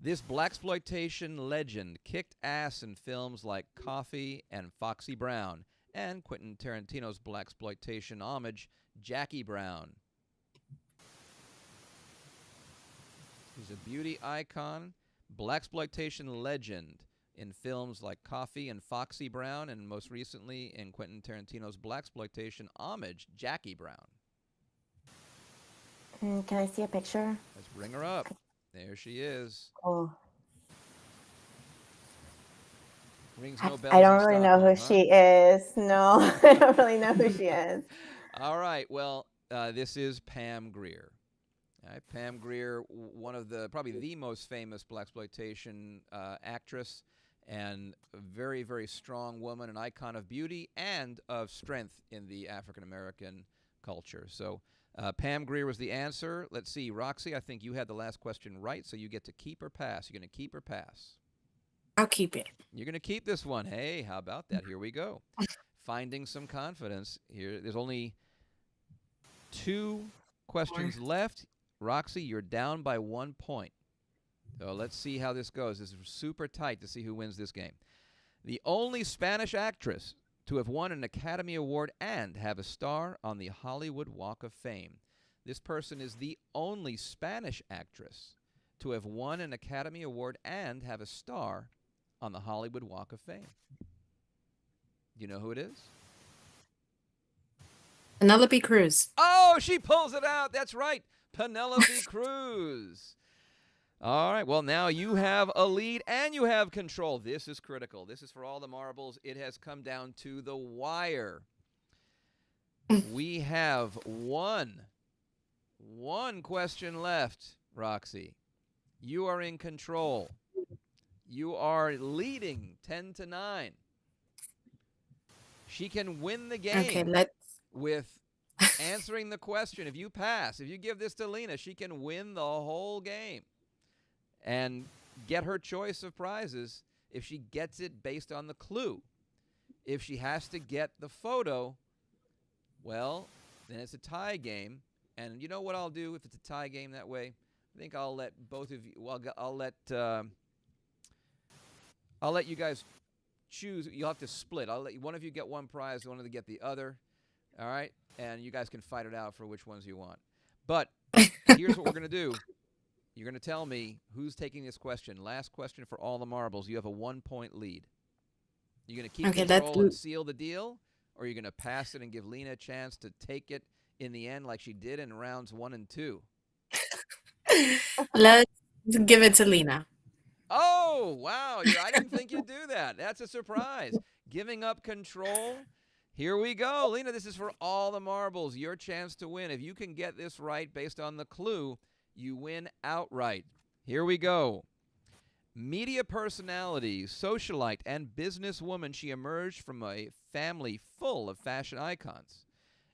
This blaxploitation legend kicked ass in films like Coffee and Foxy Brown, and Quentin Tarantino's blaxploitation homage, Jackie Brown. He's a beauty icon, blaxploitation legend in films like Coffee and Foxy Brown, and most recently in Quentin Tarantino's blaxploitation homage, Jackie Brown. Can I see a picture? Let's bring her up. There she is. Oh, Rings no bells I don't in really know who Stockholm, huh? she is. No, I don't really know who she is. All right. Well, this is Pam Grier. All right, Pam Grier, one of the probably the most famous blaxploitation actress, and a very, very strong woman, an icon of beauty and of strength in the African American culture. So Pam Grier was the answer. Let's see, Roxy. I think you had the last question right, so you get to keep or pass. You're going to keep or pass? I'll keep it. You're going to keep this one. Hey, how about that? Here we go. Finding some confidence here. There's only 2 questions left. Roxy, you're down by 1 point. So let's see how this goes. This is super tight to see who wins this game. The only Spanish actress to have won an Academy Award and have a star on the Hollywood Walk of Fame. This person is the only Spanish actress to have won an Academy Award and have a star on the Hollywood Walk of Fame. Do you know who it is? Penelope Cruz. Oh, she pulls it out. That's right. Penelope Cruz. All right. Well, now you have a lead and you have control. This is critical. This is for all the marbles. It has come down to the wire. We have one question left, Roxy. You are in control. You are leading 10-9. She can win the game Okay, let's. with answering the question. If you pass, if you give this to Lena, she can win the whole game and get her choice of prizes if she gets it based on the clue. If she has to get the photo, well, then it's a tie game. And you know what I'll do if it's a tie game that way? I think I'll let both of you. Well, I'll let you guys choose. You'll have to split. I'll let one of you get one prize, one of you get the other. All right, and you guys can fight it out for which ones you want. But here's what we're gonna do. You're gonna tell me who's taking this question. Last question for all the marbles. You have a 1-point lead. You're gonna keep control and seal the deal, or you're gonna pass it and give Lena a chance to take it in the end, like she did in rounds 1 and 2. Let's give it to Lena. Oh, wow. I didn't think you'd do that. That's a surprise. Giving up control. Here we go. Lena, this is for all the marbles. Your chance to win. If you can get this right based on the clue, you win outright. Here we go. Media personality, socialite, and businesswoman, she emerged from a family full of fashion icons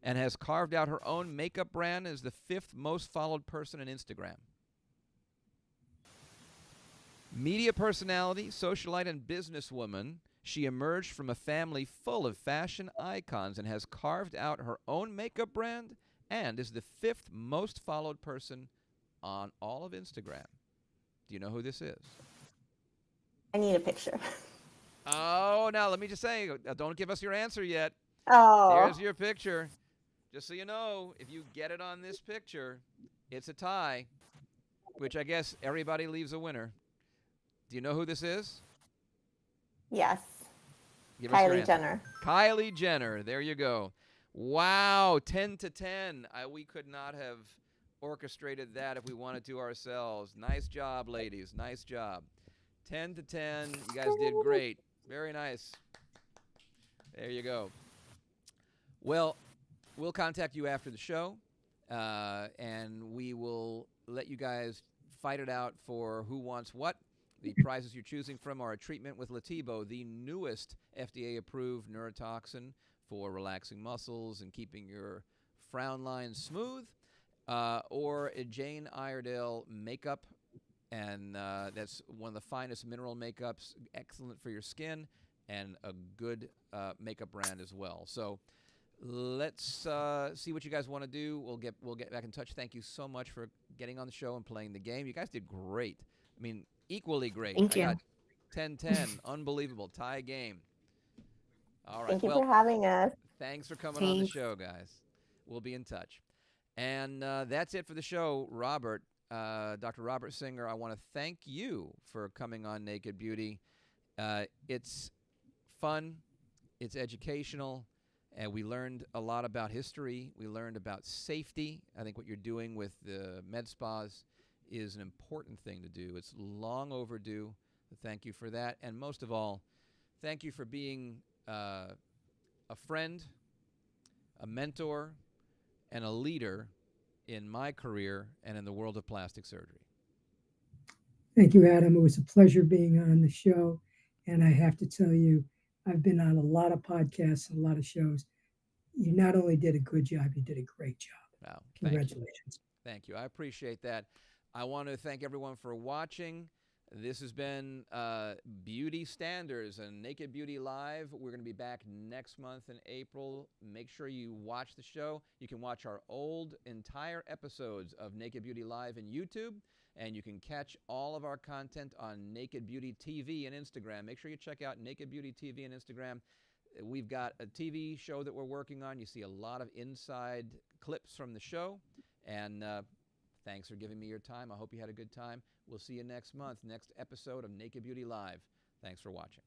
and has carved out her own makeup brand as the 5th most followed person on Instagram. Media personality, socialite, and businesswoman, she emerged from a family full of fashion icons and has carved out her own makeup brand and is the 5th most followed person on all of Instagram. Do you know who this is? I need a picture. Oh, now let me just say, don't give us your answer yet. Oh. There's your picture. Just so you know, if you get it on this picture, it's a tie, which I guess everybody leaves a winner. Do you know who this is? Yes. Give us your Kylie answer. Jenner. Kylie Jenner. There you go. Wow, 10-10. We could not have orchestrated that if we wanted to ourselves. Nice job, ladies. Nice job. 10-10. You guys did great. Very nice. There you go. Well, we'll contact you after the show, and we will let you guys fight it out for who wants what. The prizes you're choosing from are a treatment with Latibo, the newest FDA-approved neurotoxin for relaxing muscles and keeping your frown lines smooth, or a Jane Iredale makeup, and that's one of the finest mineral makeups, excellent for your skin, and a good makeup brand as well. So let's see what you guys want to do. We'll get back in touch. Thank you so much for getting on the show and playing the game. You guys did great. I mean, equally great. Thank you. I got 10-10. Unbelievable. Tie game. All right. Thank you well, for having us. thanks for coming on the Thanks. show, guys. We'll be in touch. And that's it for the show. Robert, Dr. Robert Singer, I want to thank you for coming on Naked Beauty. It's fun. It's educational. And we learned a lot about history. We learned about safety. I think what you're doing with the med spas is an important thing to do. It's long overdue. Thank you for that. And most of all, thank you for being a friend, a mentor, and a leader in my career and in the world of plastic surgery. Thank you, Adam. It was a pleasure being on the show. And I have to tell you, I've been on a lot of podcasts and a lot of shows. You not only did a good job, you did a great job. Wow. Congratulations. Thank you. I appreciate that. I want to thank everyone for watching. This has been Beauty Standards and Naked Beauty Live. We're going to be back next month in April. Make sure you watch the show. You can watch our old entire episodes of Naked Beauty Live in YouTube, and you can catch all of our content on Naked Beauty TV and Instagram. Make sure you check out Naked Beauty TV and Instagram. We've got a TV show that we're working on. You see a lot of inside clips from the show, and thanks for giving me your time. I hope you had a good time. We'll see you next month, next episode of Naked Beauty Live. Thanks for watching.